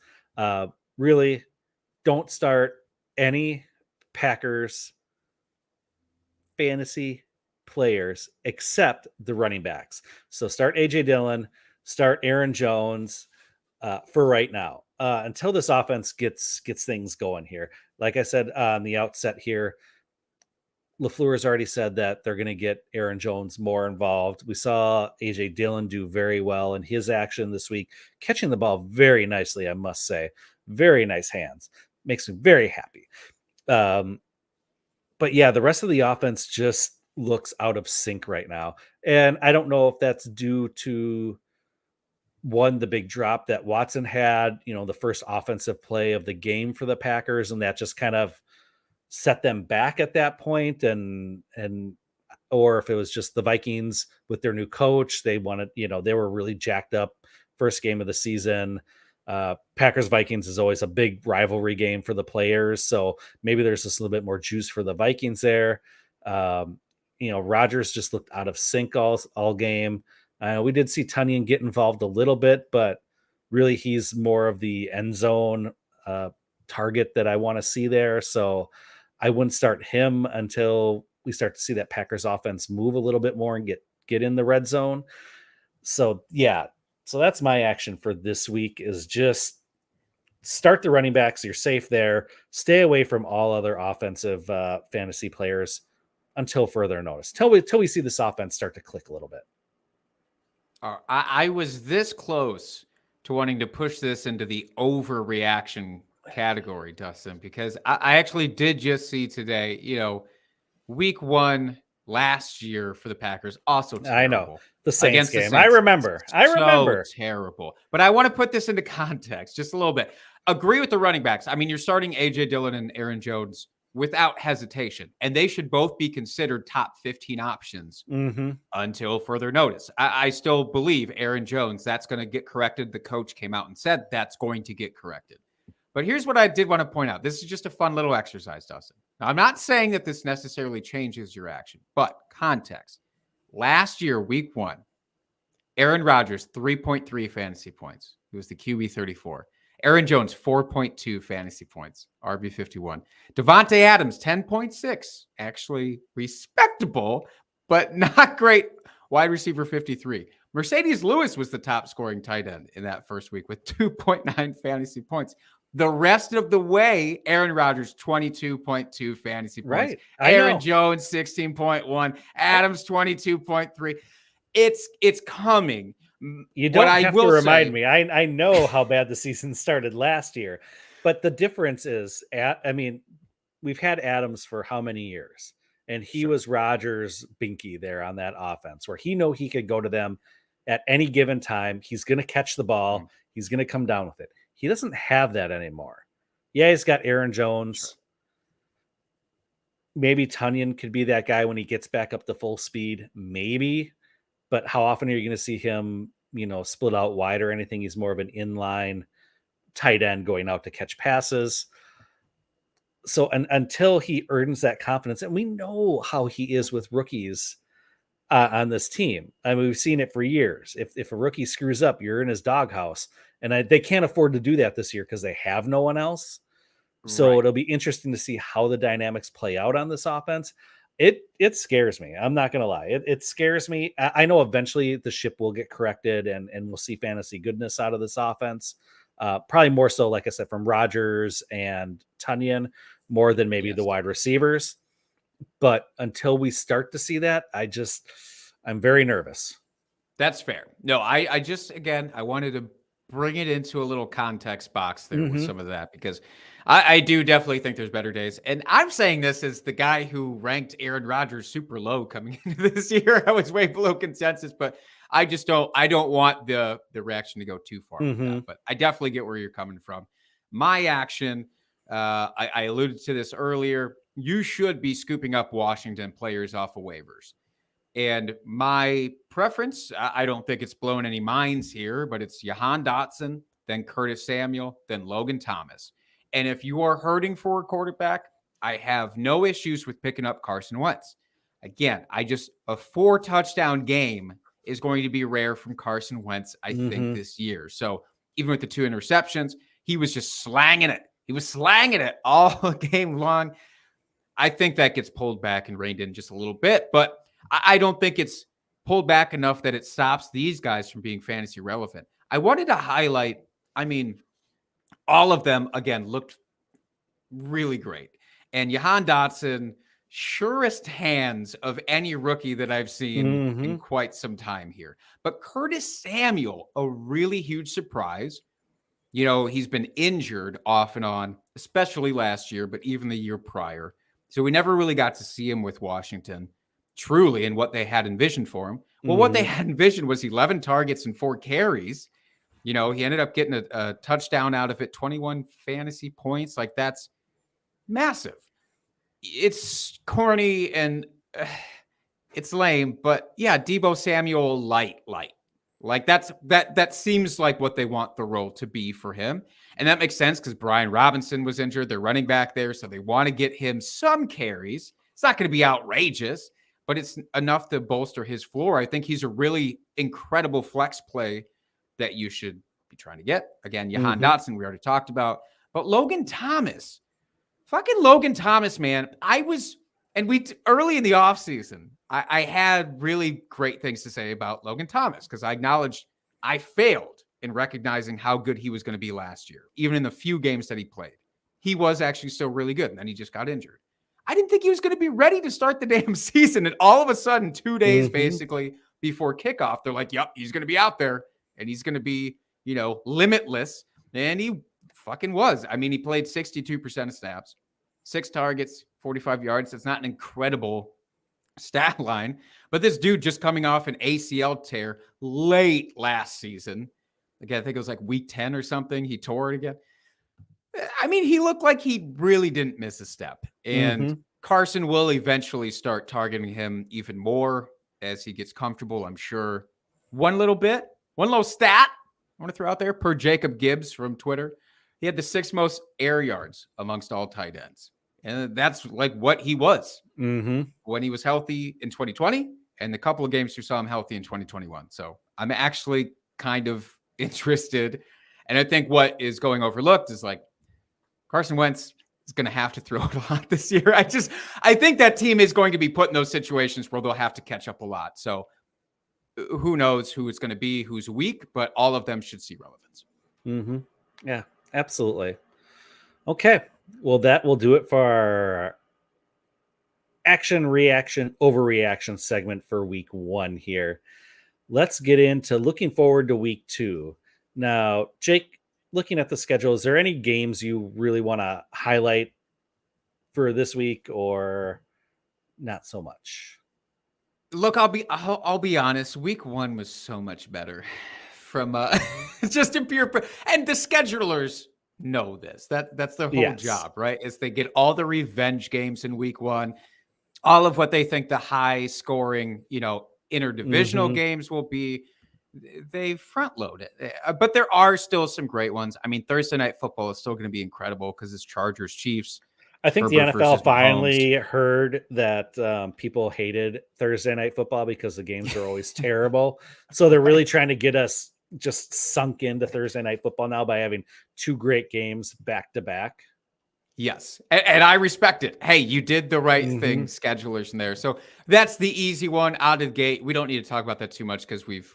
[SPEAKER 2] Really don't start any Packers fantasy players except the running backs. So start AJ Dillon, start Aaron Jones for right now until this offense gets things going here. Like I said on the outset here, LaFleur has already said that they're going to get Aaron Jones more involved. We saw AJ Dillon do very well in his action this week, catching the ball very nicely, I must say. Very nice hands. Makes me very happy. But yeah, the rest of the offense just looks out of sync right now. And I don't know if that's due to the big drop that Watson had, the first offensive play of the game for the Packers, and that just kind of set them back at that point, and or if it was just the Vikings with their new coach, they wanted, they were really jacked up first game of the season. Packers Vikings is always a big rivalry game for the players, so maybe there's just a little bit more juice for the Vikings there. Rodgers just looked out of sync all game. We did see Tunyon get involved a little bit, but really he's more of the end zone target that I want to see there. So I wouldn't start him until we start to see that Packers offense move a little bit more and get in the red zone. So yeah, so that's my action for this week, is just start the running backs. You're safe there. Stay away from all other offensive fantasy players until further notice, till we see this offense start to click a little bit.
[SPEAKER 4] I was this close to wanting to push this into the overreaction category, Dustin, because I actually did just see today, week 1 last year for the Packers, also terrible.
[SPEAKER 2] I know. The Saints game.
[SPEAKER 4] Saints.
[SPEAKER 2] I remember.
[SPEAKER 4] So terrible. But I want to put this into context just a little bit. Agree with the running backs. I mean, you're starting AJ Dillon and Aaron Jones without hesitation, and they should both be considered top 15 options until further notice. I still believe Aaron Jones, that's going to get corrected. The coach came out and said that's going to get corrected. But here's what I did want to point out. This is just a fun little exercise, Dustin. Now, I'm not saying that this necessarily changes your action, but context. Last year, week 1, Aaron Rodgers, 3.3 fantasy points. He was the QB 34. Aaron Jones, 4.2 fantasy points, RB 51. Devontae Adams, 10.6. Actually respectable, but not great. Wide receiver 53. Mercedes Lewis was the top scoring tight end in that first week with 2.9 fantasy points. The rest of the way, Aaron Rodgers, 22.2 fantasy points.
[SPEAKER 2] Right.
[SPEAKER 4] Aaron Jones, 16.1. Adams, 22.3. It's coming.
[SPEAKER 2] You don't have to remind me. I know how bad the season started last year, but the difference is, we've had Adams for how many years? And he was Rodgers' binky there on that offense, where he could go to them at any given time. He's going to catch the ball. He's going to come down with it. He doesn't have that anymore. Yeah, he's got Aaron Jones. Sure. Maybe Tunyon could be that guy when he gets back up to full speed. Maybe. But how often are you going to see him, split out wide or anything? He's more of an inline tight end going out to catch passes. So until he earns that confidence, and we know how he is with rookies on this team. I mean, we've seen it for years. If a rookie screws up, you're in his doghouse. And they can't afford to do that this year because they have no one else. So It'll be interesting to see how the dynamics play out on this offense. It scares me. I'm not going to lie. It scares me. I know eventually the ship will get corrected and we'll see fantasy goodness out of this offense. Probably more so, like I said, from Rodgers and Tunyon, more than maybe the wide receivers. But until we start to see that, I'm very nervous.
[SPEAKER 4] That's fair. No, I just, again, I wanted to bring it into a little context box there with some of that, because I do definitely think there's better days. And I'm saying this as the guy who ranked Aaron Rodgers super low coming into this year. I was way below consensus, but I don't want the reaction to go too far with that. But I definitely get where you're coming from. My action, I alluded to this earlier. You should be scooping up Washington players off of waivers. And my preference, I don't think it's blown any minds here, but it's Jahan Dotson, then Curtis Samuel, then Logan Thomas. And if you are hurting for a quarterback, I have no issues with picking up Carson Wentz. Again, a 4-touchdown game is going to be rare from Carson Wentz, I think, this year. So even with the 2 interceptions, he was just slanging it. He was slanging it all game long. I think that gets pulled back and reined in just a little bit, but I don't think it's pulled back enough that it stops these guys from being fantasy relevant. I wanted to highlight, all of them, again, looked really great. And Jahan Dotson surest hands of any rookie that I've seen in
[SPEAKER 2] Mhm.
[SPEAKER 4] quite some time here. But Curtis Samuel, a really huge surprise. You know, he's been injured off and on, especially last year, but even the year prior. So we never really got to see him with Washington truly and what they had envisioned for him. Well, what they
[SPEAKER 2] Mhm.
[SPEAKER 4] had envisioned was 11 targets and 4 carries. You know, he ended up getting a touchdown out of it, 21 fantasy points. Like, that's massive. It's corny and it's lame, but yeah, Debo Samuel light. Like that seems like what they want the role to be for him. And that makes sense because Brian Robinson was injured. They're running back there, so they want to get him some carries. It's not going to be outrageous, but it's enough to bolster his floor. I think he's a really incredible flex play that you should be trying to get. Again, Jahan
[SPEAKER 2] Mhm.
[SPEAKER 4] Dotson, we already talked about. But Logan Thomas, fucking Logan Thomas, man. Early in the offseason, I had really great things to say about Logan Thomas because I acknowledged I failed in recognizing how good he was going to be last year, even in the few games that he played. He was actually still really good, and then he just got injured. I didn't think he was going to be ready to start the damn season. And all of a sudden, 2 days
[SPEAKER 2] Mhm.
[SPEAKER 4] basically before kickoff, they're like, yep, he's going to be out there and he's going to be, limitless. And he fucking was. I mean, he played 62% of snaps, 6 targets, 45 yards. That's not an incredible stat line, but this dude just coming off an ACL tear late last season. Again, I think it was like week 10 or something. He tore it again. I mean, he looked like he really didn't miss a step. And
[SPEAKER 2] Mhm.
[SPEAKER 4] Carson will eventually start targeting him even more as he gets comfortable, I'm sure. One little stat I want to throw out there per Jacob Gibbs from Twitter. He had the 6th most air yards amongst all tight ends. And that's like what he was
[SPEAKER 2] Mhm.
[SPEAKER 4] when he was healthy in 2020 and the couple of games you saw him healthy in 2021. So I'm actually kind of interested. And I think what is going overlooked is like Carson Wentz is going to have to throw it a lot this year. I think that team is going to be put in those situations where they'll have to catch up a lot. So who knows who it's going to be, who's weak, but all of them should see relevance.
[SPEAKER 2] Mhm. Yeah, absolutely. Okay. Well, that will do it for our action, reaction, overreaction segment for week 1 here. Let's get into looking forward to week 2. Now, Jake, looking at the schedule, is there any games you really want to highlight for this week or not so much?
[SPEAKER 4] Look, I'll be honest. Week 1 was so much better from just a pure and the schedulers know this. That's their whole
[SPEAKER 2] Yes.
[SPEAKER 4] job, right? Is they get all the revenge games in week 1, all of what they think the high scoring, interdivisional
[SPEAKER 2] Mhm.
[SPEAKER 4] games will be. They front load it, but there are still some great ones. I mean, Thursday Night Football is still going to be incredible because it's Chargers Chiefs.
[SPEAKER 2] I think the
[SPEAKER 4] Herbert
[SPEAKER 2] NFL
[SPEAKER 4] versus Mahomes.
[SPEAKER 2] finally heard that people hated Thursday night football because the games are always terrible. So they're really trying to get us just sunk into Thursday night football now by having 2 great games back to back.
[SPEAKER 4] Yes. And I respect it. Hey, you did the right thing,
[SPEAKER 2] Mhm.
[SPEAKER 4] schedulers in there. So that's the easy one out of the gate. We don't need to talk about that too much because we've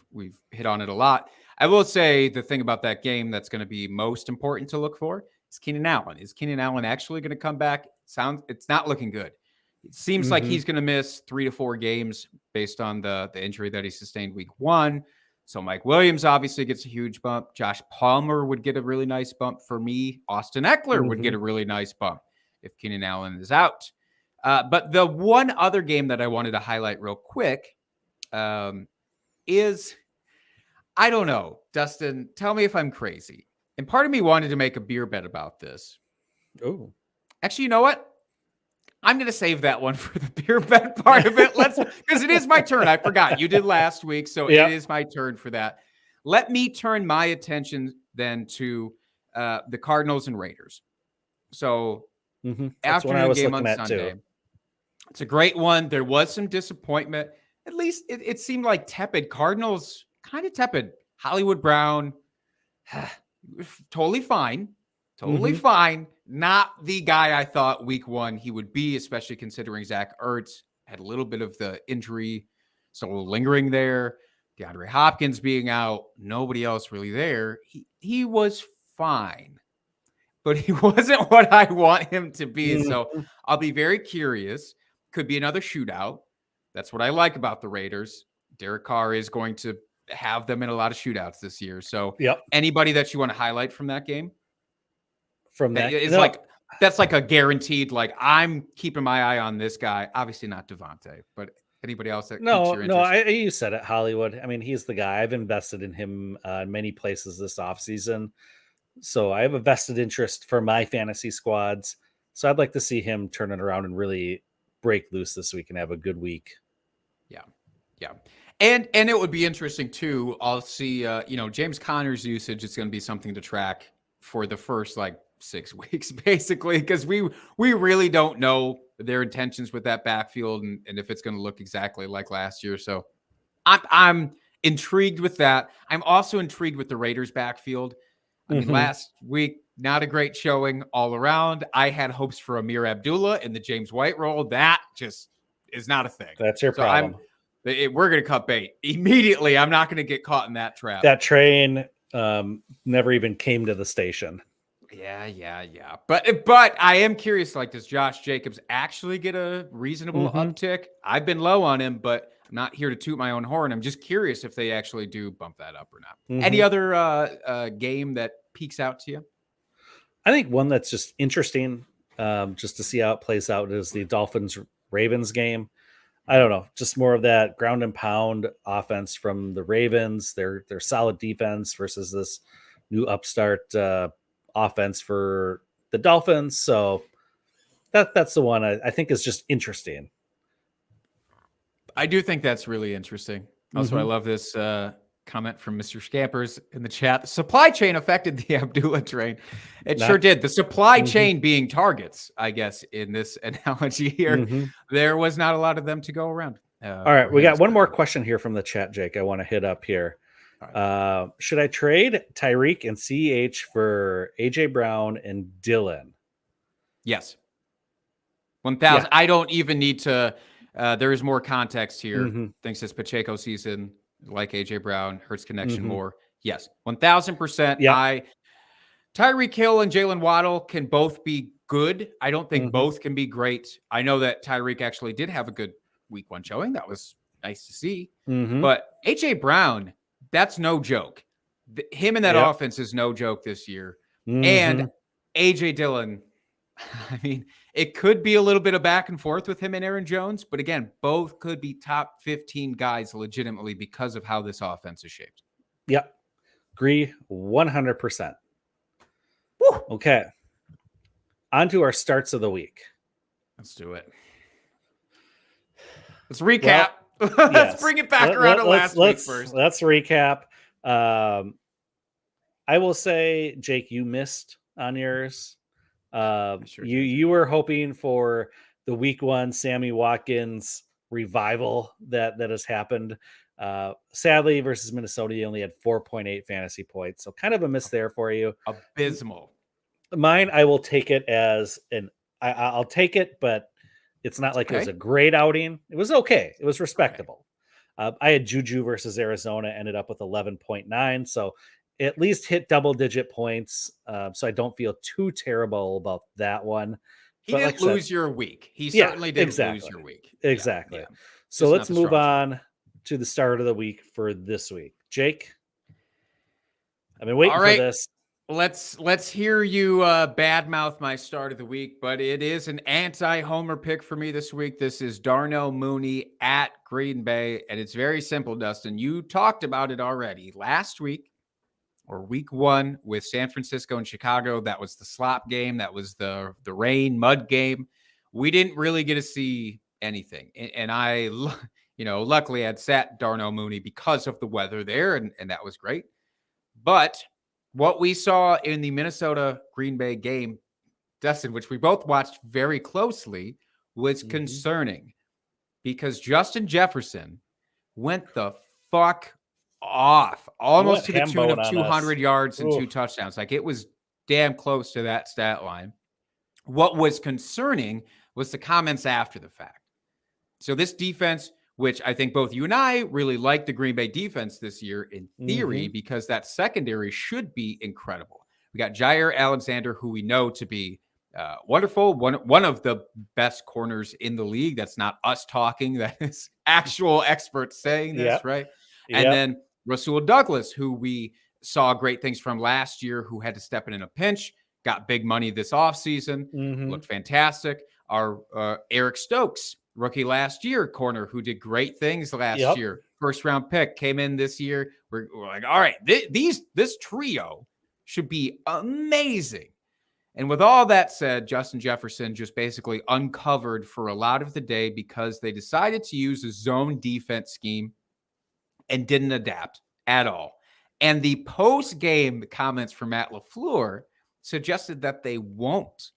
[SPEAKER 4] hit on it a lot. I will say the thing about that game that's going to be most important to look for is Keenan Allen. Is Keenan Allen actually going to come back? It's not looking good. It seems like
[SPEAKER 2] Mhm.
[SPEAKER 4] he's going to miss 3 to 4 games based on the injury that he sustained week 1. So Mike Williams obviously gets a huge bump. Josh Palmer would get a really nice bump for me. Austin Eckler would get
[SPEAKER 2] Mhm.
[SPEAKER 4] a really nice bump if Keenan Allen is out. But the one other game that I wanted to highlight real quick is, I don't know, Dustin, tell me if I'm crazy. And part of me wanted to make a beer bet about this.
[SPEAKER 2] Oh.
[SPEAKER 4] Actually, you know what? I'm going to save that one for the beer bet part of it. Because it is my turn. I forgot. You did last week, so
[SPEAKER 2] Yep.
[SPEAKER 4] it is my turn for that. Let me turn my attention then to the Cardinals and Raiders. So
[SPEAKER 2] Mhm. That's what I
[SPEAKER 4] afternoon
[SPEAKER 2] was
[SPEAKER 4] game
[SPEAKER 2] looking
[SPEAKER 4] on
[SPEAKER 2] at
[SPEAKER 4] Sunday.
[SPEAKER 2] too.
[SPEAKER 4] It's a great one. There was some disappointment. At least it seemed like tepid. Cardinals kind of tepid. Hollywood Brown, totally fine. Totally
[SPEAKER 2] Mhm.
[SPEAKER 4] fine. Not the guy I thought week 1 he would be, especially considering Zach Ertz had a little bit of the injury still lingering there. DeAndre Hopkins being out, nobody else really there. He was fine, but he wasn't what I want him to be. So
[SPEAKER 2] Mhm.
[SPEAKER 4] I'll be very curious. could be another shootout. That's what I like about the Raiders. Derek Carr is going to have them in a lot of shootouts this year. So
[SPEAKER 2] Yep.
[SPEAKER 4] anybody that you want to highlight from that game?
[SPEAKER 2] From that,
[SPEAKER 4] It's
[SPEAKER 2] no,
[SPEAKER 4] like that's like a guaranteed, like I'm keeping my eye on this guy. Obviously not Devontae, but anybody else that keeps
[SPEAKER 2] no,
[SPEAKER 4] your
[SPEAKER 2] no.
[SPEAKER 4] interest?
[SPEAKER 2] You said it, Hollywood. I mean, he's the guy. I've invested in him in many places this offseason. So I have a vested interest for my fantasy squads. So I'd like to see him turn it around and really break loose this week and have a good week.
[SPEAKER 4] Yeah. And it would be interesting too. I'll see, James Conner's usage is going to be something to track for the first like 6 weeks, basically, because we really don't know their intentions with that backfield and if it's going to look exactly like last year. So I'm intrigued with that. I'm also intrigued with the Raiders backfield. I mean, last week, not a great showing all around. I had hopes for Amir Abdullah in the James White role. That just is not a thing.
[SPEAKER 2] That's your
[SPEAKER 4] So
[SPEAKER 2] problem.
[SPEAKER 4] we're going to cut bait immediately. I'm not going to get caught in that trap.
[SPEAKER 2] That train never even came to the station.
[SPEAKER 4] Yeah. But I am curious, like, does Josh Jacobs actually get a reasonable uptick? I've been low on him, but I'm not here to toot my own horn. I'm just curious if they actually do bump that up or not. Any other game that peeks out to you?
[SPEAKER 2] I think one that's just interesting, just to see how it plays out, is the Dolphins-Ravens game. I don't know, just more of that ground and pound offense from the Ravens. Their solid defense versus this new upstart offense for the Dolphins. So that's the one I think is just interesting.
[SPEAKER 4] I do think that's really interesting. Also, I love this comment from Mr. Scampers in the chat. The supply chain affected the Abdullah train. It sure did. The supply chain being targets, I guess, in this analogy here. There was not a lot of them to go around.
[SPEAKER 2] All right, we got one more question here from the chat, Jake. I want to hit up here. Should I trade Tyreek and CH for AJ Brown and Dylan?
[SPEAKER 4] Yes. 1,000.
[SPEAKER 2] Yeah.
[SPEAKER 4] I don't even need to. There is more context here. Thanks to Pacheco season, like AJ Brown, Hurts connection more. Yes, 1,000%.
[SPEAKER 2] Yeah.
[SPEAKER 4] Tyreek Hill and Jalen Waddle can both be good. I don't think both can be great. I know that Tyreek actually did have a good week 1 showing. That was nice to see. But AJ Brown, that's no joke. Him in that offense is no joke this year. And AJ Dillon, I mean, it could be a little bit of back and forth with him and Aaron Jones, but again, both could be top 15 guys legitimately because of how this offense is shaped.
[SPEAKER 2] Yep. Agree 100%. Woo. Okay. On to our starts of the week.
[SPEAKER 4] Let's do it. Let's recap.
[SPEAKER 2] Well,
[SPEAKER 4] let's bring it back around to last week first.
[SPEAKER 2] Let's recap. I will say, Jake, you missed on yours. You were hoping for the week 1 Sammy Watkins revival that has happened. Sadly, versus Minnesota, you only had 4.8 fantasy points, so kind of a miss there for you.
[SPEAKER 4] Abysmal.
[SPEAKER 2] Mine, I will take it as I'll take it, but it's not like it was a great outing. It was okay. It was respectable. I had Juju versus Arizona, ended up with 11.9, so at least hit double-digit points. So I don't feel too terrible about that one.
[SPEAKER 4] He didn't lose your week. He certainly didn't lose your week.
[SPEAKER 2] Exactly.
[SPEAKER 4] Yeah.
[SPEAKER 2] So let's move on to the start of the week for this week. Jake, I've been waiting for this.
[SPEAKER 4] Let's hear you badmouth my start of the week, but it is an anti-homer pick for me this week. This is Darnell Mooney at Green Bay, and it's very simple, Dustin. You talked about it already last week or week 1 with San Francisco and Chicago. That was the slop game. That was the rain mud game. We didn't really get to see anything, and I, luckily had sat Darnell Mooney because of the weather there, and that was great. But what we saw in the Minnesota Green Bay game, Dustin, which we both watched very closely, was concerning because Justin Jefferson went the fuck off, almost to the tune of 200 yards and 2 touchdowns. Like, it was damn close to that stat line. What was concerning was the comments after the fact. So this defense, which I think both you and I really like the Green Bay defense this year in theory, because that secondary should be incredible. We got Jair Alexander, who we know to be wonderful. One of the best corners in the league. That's not us talking. That is actual experts saying this,
[SPEAKER 2] Yep.
[SPEAKER 4] right? And then Rasul Douglas, who we saw great things from last year, who had to step in a pinch, got big money this offseason, looked fantastic. Our Eric Stokes, rookie last year, corner, who did great things last year. First round pick, came in this year. We're like, all right, this trio should be amazing. And with all that said, Justin Jefferson just basically uncovered for a lot of the day because they decided to use a zone defense scheme and didn't adapt at all. And the post-game comments from Matt LaFleur suggested that they won't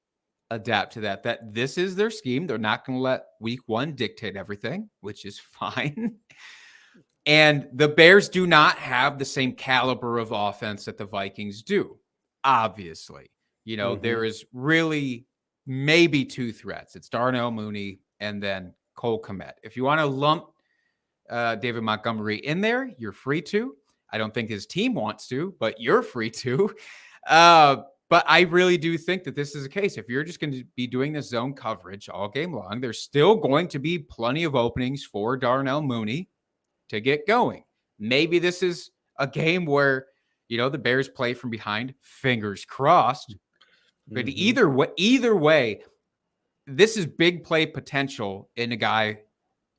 [SPEAKER 4] adapt to that this is their scheme. They're not going to let week one dictate everything, which is fine. And the Bears do not have the same caliber of offense that the Vikings do, obviously. There is really maybe two threats. It's Darnell Mooney and then Cole Kmet. If you want to lump David Montgomery in there, you're free to. I don't think his team wants to, but you're free to. But I really do think that this is the case. If you're just going to be doing this zone coverage all game long, there's still going to be plenty of openings for Darnell Mooney to get going. Maybe this is a game where, the Bears play from behind, fingers crossed. But either way, this is big play potential in a guy,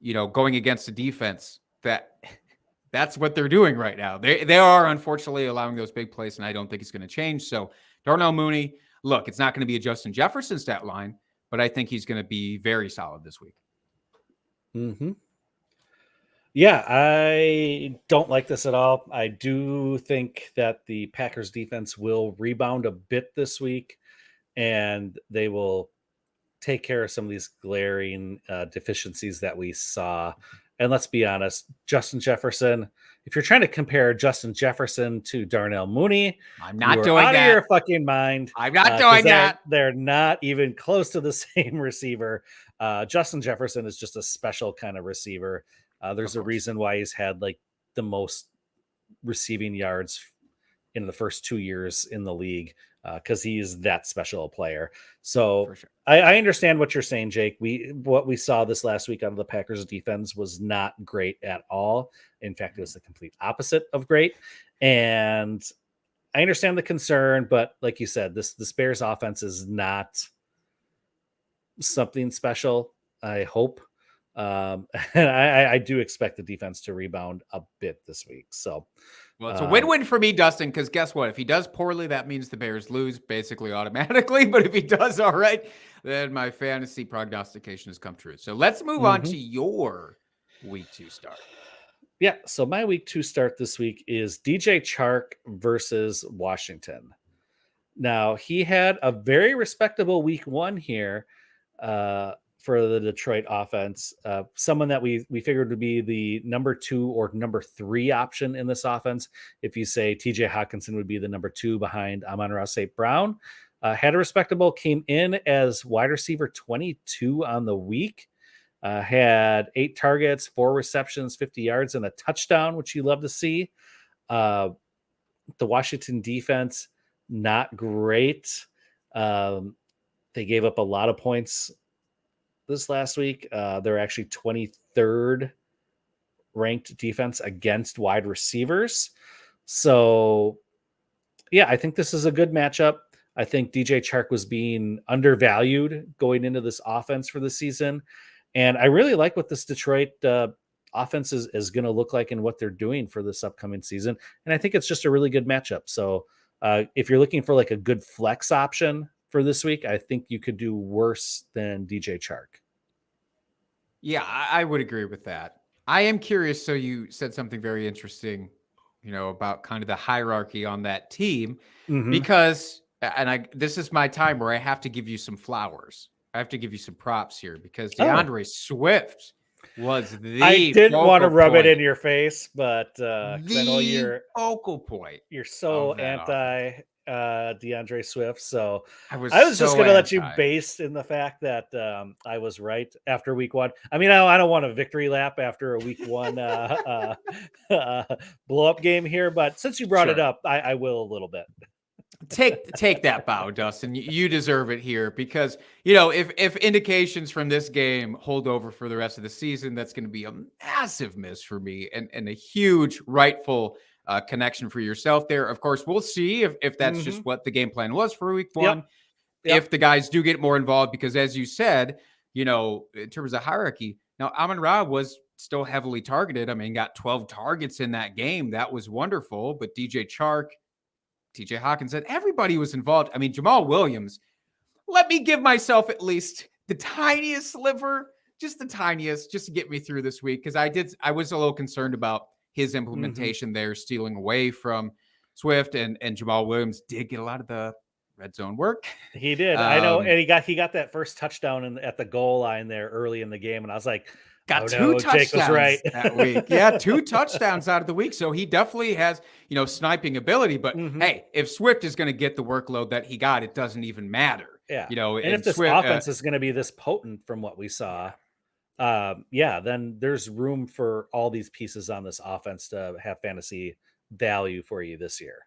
[SPEAKER 4] going against a defense that's what they're doing right now. They are unfortunately allowing those big plays, and I don't think it's going to change. So Darnell Mooney, look, it's not going to be a Justin Jefferson stat line, but I think he's going to be very solid this week.
[SPEAKER 2] Yeah, I don't like this at all. I do think that the Packers defense will rebound a bit this week, and they will take care of some of these glaring deficiencies that we saw. And let's be honest, Justin Jefferson, if you're trying to compare Justin Jefferson to Darnell Mooney,
[SPEAKER 4] I'm not
[SPEAKER 2] you're
[SPEAKER 4] doing
[SPEAKER 2] out
[SPEAKER 4] that.
[SPEAKER 2] of your fucking mind.
[SPEAKER 4] I'm not doing that.
[SPEAKER 2] They're not even close to the same receiver. Justin Jefferson is just a special kind of receiver. There's a reason why he's had like the most receiving yards in the first 2 years in the league, because he's that special a player. So
[SPEAKER 4] For sure.
[SPEAKER 2] I understand what you're saying, Jake. What we saw this last week out of the Packers defense was not great at all. In fact, it was the complete opposite of great. And I understand the concern, but like you said, this Bears offense is not something special, I hope. And I do expect the defense to rebound a bit this week. So,
[SPEAKER 4] well, it's a win-win for me, Dustin, because guess what? If he does poorly, that means the Bears lose basically automatically. But if he does all right, then my fantasy prognostication has come true. So let's move on to your week 2 start.
[SPEAKER 2] Yeah. So my week 2 start this week is DJ Chark versus Washington. Now, he had a very respectable week 1 here for the Detroit offense. Someone that we figured would be the number 2 or number 3 option in this offense. If you say TJ Hawkinson would be the number 2 behind Amon-Ra St. Brown. Had a respectable, came in as wide receiver 22 on the week. Had 8 targets, 4 receptions, 50 yards, and a touchdown, which you love to see. The Washington defense, not great. They gave up a lot of points this last week. They're actually 23rd ranked defense against wide receivers. So, yeah, I think this is a good matchup. I think DJ Chark was being undervalued going into this offense for the season. And I really like what this Detroit offense is going to look like and what they're doing for this upcoming season. And I think it's just a really good matchup. So if you're looking for like a good flex option for this week, I think you could do worse than DJ Chark.
[SPEAKER 4] Yeah, I would agree with that. I am curious. So you said something very interesting, about kind of the hierarchy on that team, because, and this is my time where I have to give you some flowers. I have to give you some props here because DeAndre Swift was the
[SPEAKER 2] I didn't want to rub
[SPEAKER 4] point.
[SPEAKER 2] it in your face, but I know you're
[SPEAKER 4] focal point.
[SPEAKER 2] You're so anti DeAndre Swift. So I was
[SPEAKER 4] so
[SPEAKER 2] just going to let you base in the fact that I was right after week 1. I mean, I don't want a victory lap after a week 1 blow up game here, but since you brought it up, I will a little bit.
[SPEAKER 4] Take that bow, Dustin. You deserve it here because if indications from this game hold over for the rest of the season, that's going to be a massive miss for me and a huge rightful connection for yourself there. Of course, we'll see if that's just what the game plan was for week one.
[SPEAKER 2] Yep.
[SPEAKER 4] If the guys do get more involved, because as you said, in terms of hierarchy, now Amon-Ra was still heavily targeted. I mean, got 12 targets in that game. That was wonderful. But DJ Chark, TJ Hawkinson, everybody was involved. I mean, Jamal Williams, let me give myself at least the tiniest sliver, just the tiniest, just to get me through this week. Because I was a little concerned about his implementation there, stealing away from Swift, and Jamal Williams did get a lot of the red zone work.
[SPEAKER 2] He did. I know. And he got that first touchdown at the goal line there early in the game. And I was like,
[SPEAKER 4] got two touchdowns
[SPEAKER 2] Jake was right.
[SPEAKER 4] that week. Yeah, 2 touchdowns out of the week. So he definitely has, sniping ability. But hey, if Swift is going to get the workload that he got, it doesn't even matter.
[SPEAKER 2] Yeah.
[SPEAKER 4] And
[SPEAKER 2] if this offense is going to be this potent from what we saw, then there's room for all these pieces on this offense to have fantasy value for you this year.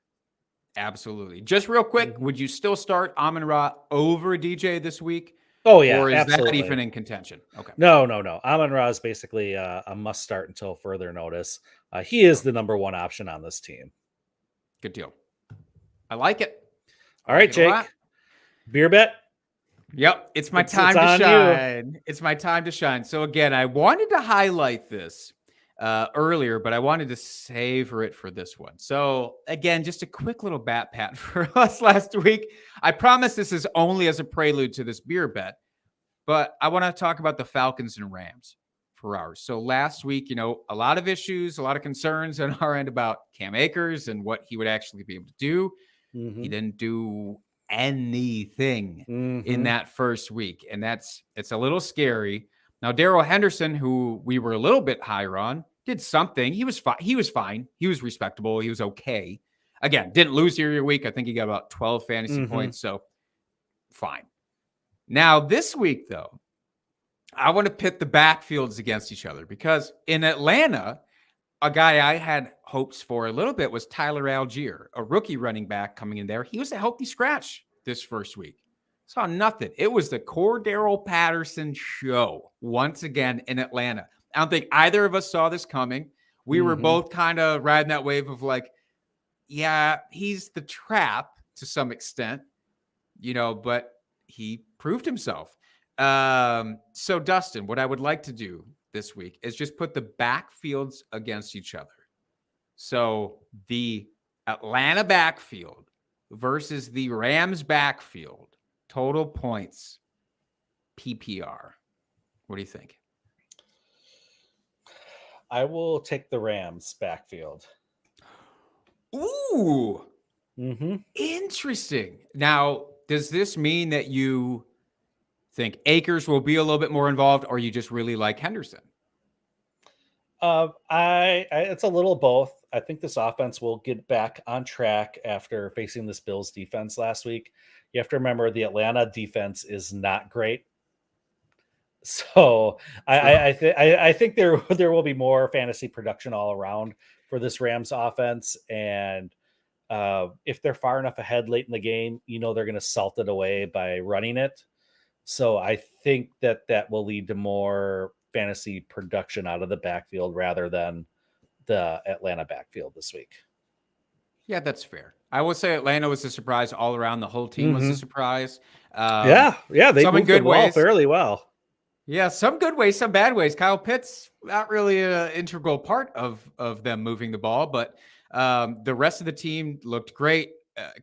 [SPEAKER 4] Absolutely. Just real quick, would you still start Amon-Ra over DJ this week?
[SPEAKER 2] Oh, yeah.
[SPEAKER 4] Or is
[SPEAKER 2] absolutely.
[SPEAKER 4] that even in contention? Okay.
[SPEAKER 2] No. Amon-Ra is basically a must start until further notice. He is the number one option on this team.
[SPEAKER 4] Good deal. I like it.
[SPEAKER 2] All right, Jake. Beer bet?
[SPEAKER 4] Yep. It's my time to shine. It's my time to shine. So again, I wanted to highlight this earlier, but I wanted to savor it for this one. So again, just a quick little bat pat for us last week. I promise this is only as a prelude to this beer bet, but I want to talk about the Falcons and Rams for ours. So last week, a lot of issues, a lot of concerns on our end about Cam Akers and what he would actually be able to do. He didn't do anything in that first week, and it's a little scary. Now, Darrell Henderson, who we were a little bit higher on, did something. He was fine. He was respectable. He was okay. Again, didn't lose your week. I think he got about 12 fantasy points, so fine. Now, this week, though, I want to pit the backfields against each other because in Atlanta, a guy I had hopes for a little bit was Tyler Algier, a rookie running back coming in there. He was a healthy scratch this first week. Saw nothing. It was the Cordarrelle Patterson show once again in Atlanta. I don't think either of us saw this coming. We were both kind of riding that wave of like, yeah, he's the trap to some extent, but he proved himself. So Dustin, what I would like to do this week is just put the backfields against each other. So the Atlanta backfield versus the Rams backfield. Total points, PPR. What do you think?
[SPEAKER 2] I will take the Rams backfield.
[SPEAKER 4] Ooh, interesting. Now, does this mean that you think Akers will be a little bit more involved, or you just really like Henderson?
[SPEAKER 2] It's a little both. I think this offense will get back on track after facing this Bills defense last week. You have to remember the Atlanta defense is not great. So I think there will be more fantasy production all around for this Rams offense. And if they're far enough ahead late in the game, they're going to salt it away by running it. So I think that will lead to more fantasy production out of the backfield rather than the Atlanta backfield this week.
[SPEAKER 4] Yeah, that's fair. I would say Atlanta was a surprise all around. The whole team was a surprise.
[SPEAKER 2] They moved the ball fairly well.
[SPEAKER 4] Yeah, some good ways, some bad ways. Kyle Pitts, not really an integral part of them moving the ball, but the rest of the team looked great.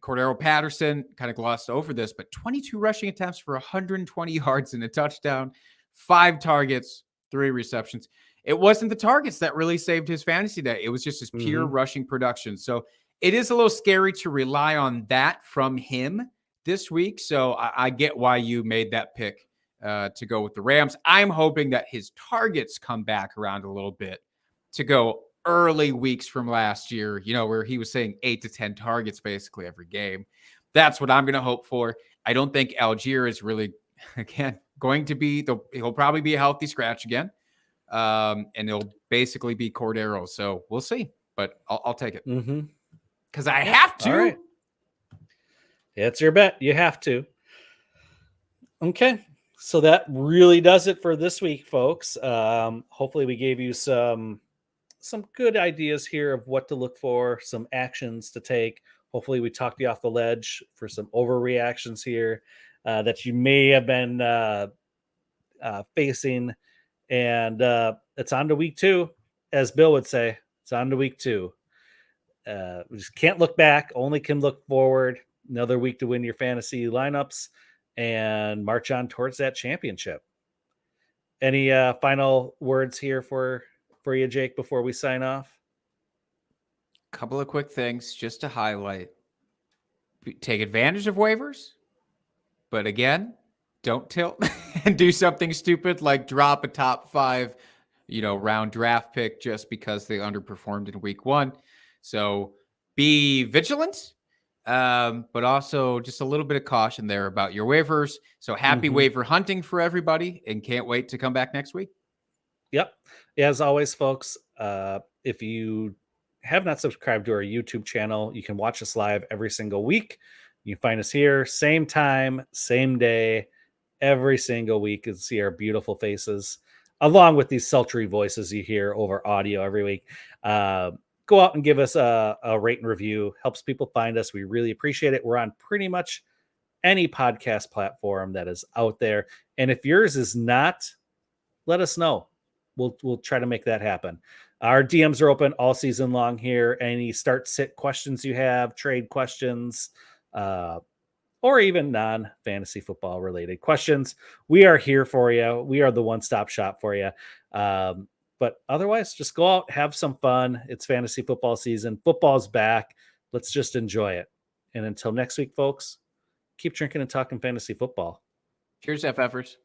[SPEAKER 4] Cordarrelle Patterson kind of glossed over this, but 22 rushing attempts for 120 yards and a touchdown, 5 targets, 3 receptions. It wasn't the targets that really saved his fantasy day. It was just his pure rushing production. So it is a little scary to rely on that from him this week. So I get why you made that pick to go with the Rams. I'm hoping that his targets come back around a little bit to go early weeks from last year, where he was saying 8 to 10 targets basically every game. That's what I'm going to hope for. I don't think Algier is really, again, going to be, he'll probably be a healthy scratch again. And it'll basically be Cordarrelle. So we'll see, but I'll take it because I have to.
[SPEAKER 2] All right. It's your bet. You have to. Okay. So that really does it for this week, folks. Hopefully we gave you some good ideas here of what to look for, some actions to take. Hopefully we talked you off the ledge for some overreactions here that you may have been facing. And it's on to week 2, as Bill would say. It's on to week 2. We just can't look back, only can look forward. Another week to win your fantasy lineups and march on towards that championship. Any final words here for you, Jake, before we sign off?
[SPEAKER 4] Couple of quick things just to highlight. Take advantage of waivers, but again, don't tilt and do something stupid like drop a top 5, round draft pick just because they underperformed in week 1. So be vigilant, but also just a little bit of caution there about your waivers. So happy waiver hunting for everybody, and can't wait to come back next week.
[SPEAKER 2] Yep. As always, folks, if you have not subscribed to our YouTube channel, you can watch us live every single week. You can find us here, same time, same day, every single week, and see our beautiful faces, along with these sultry voices you hear over audio every week. Go out and give us a rate and review. Helps people find us. We really appreciate it. We're on pretty much any podcast platform that is out there. And if yours is not, let us know. We'll try to make that happen. Our DMs are open all season long here. Any start sit questions you have, trade questions, or even non-fantasy football related questions, we are here for you. We are the one-stop shop for you. But otherwise, just go out, have some fun. It's fantasy football season. Football's back. Let's just enjoy it. And until next week, folks, keep drinking and talking fantasy football.
[SPEAKER 4] Cheers, FFers.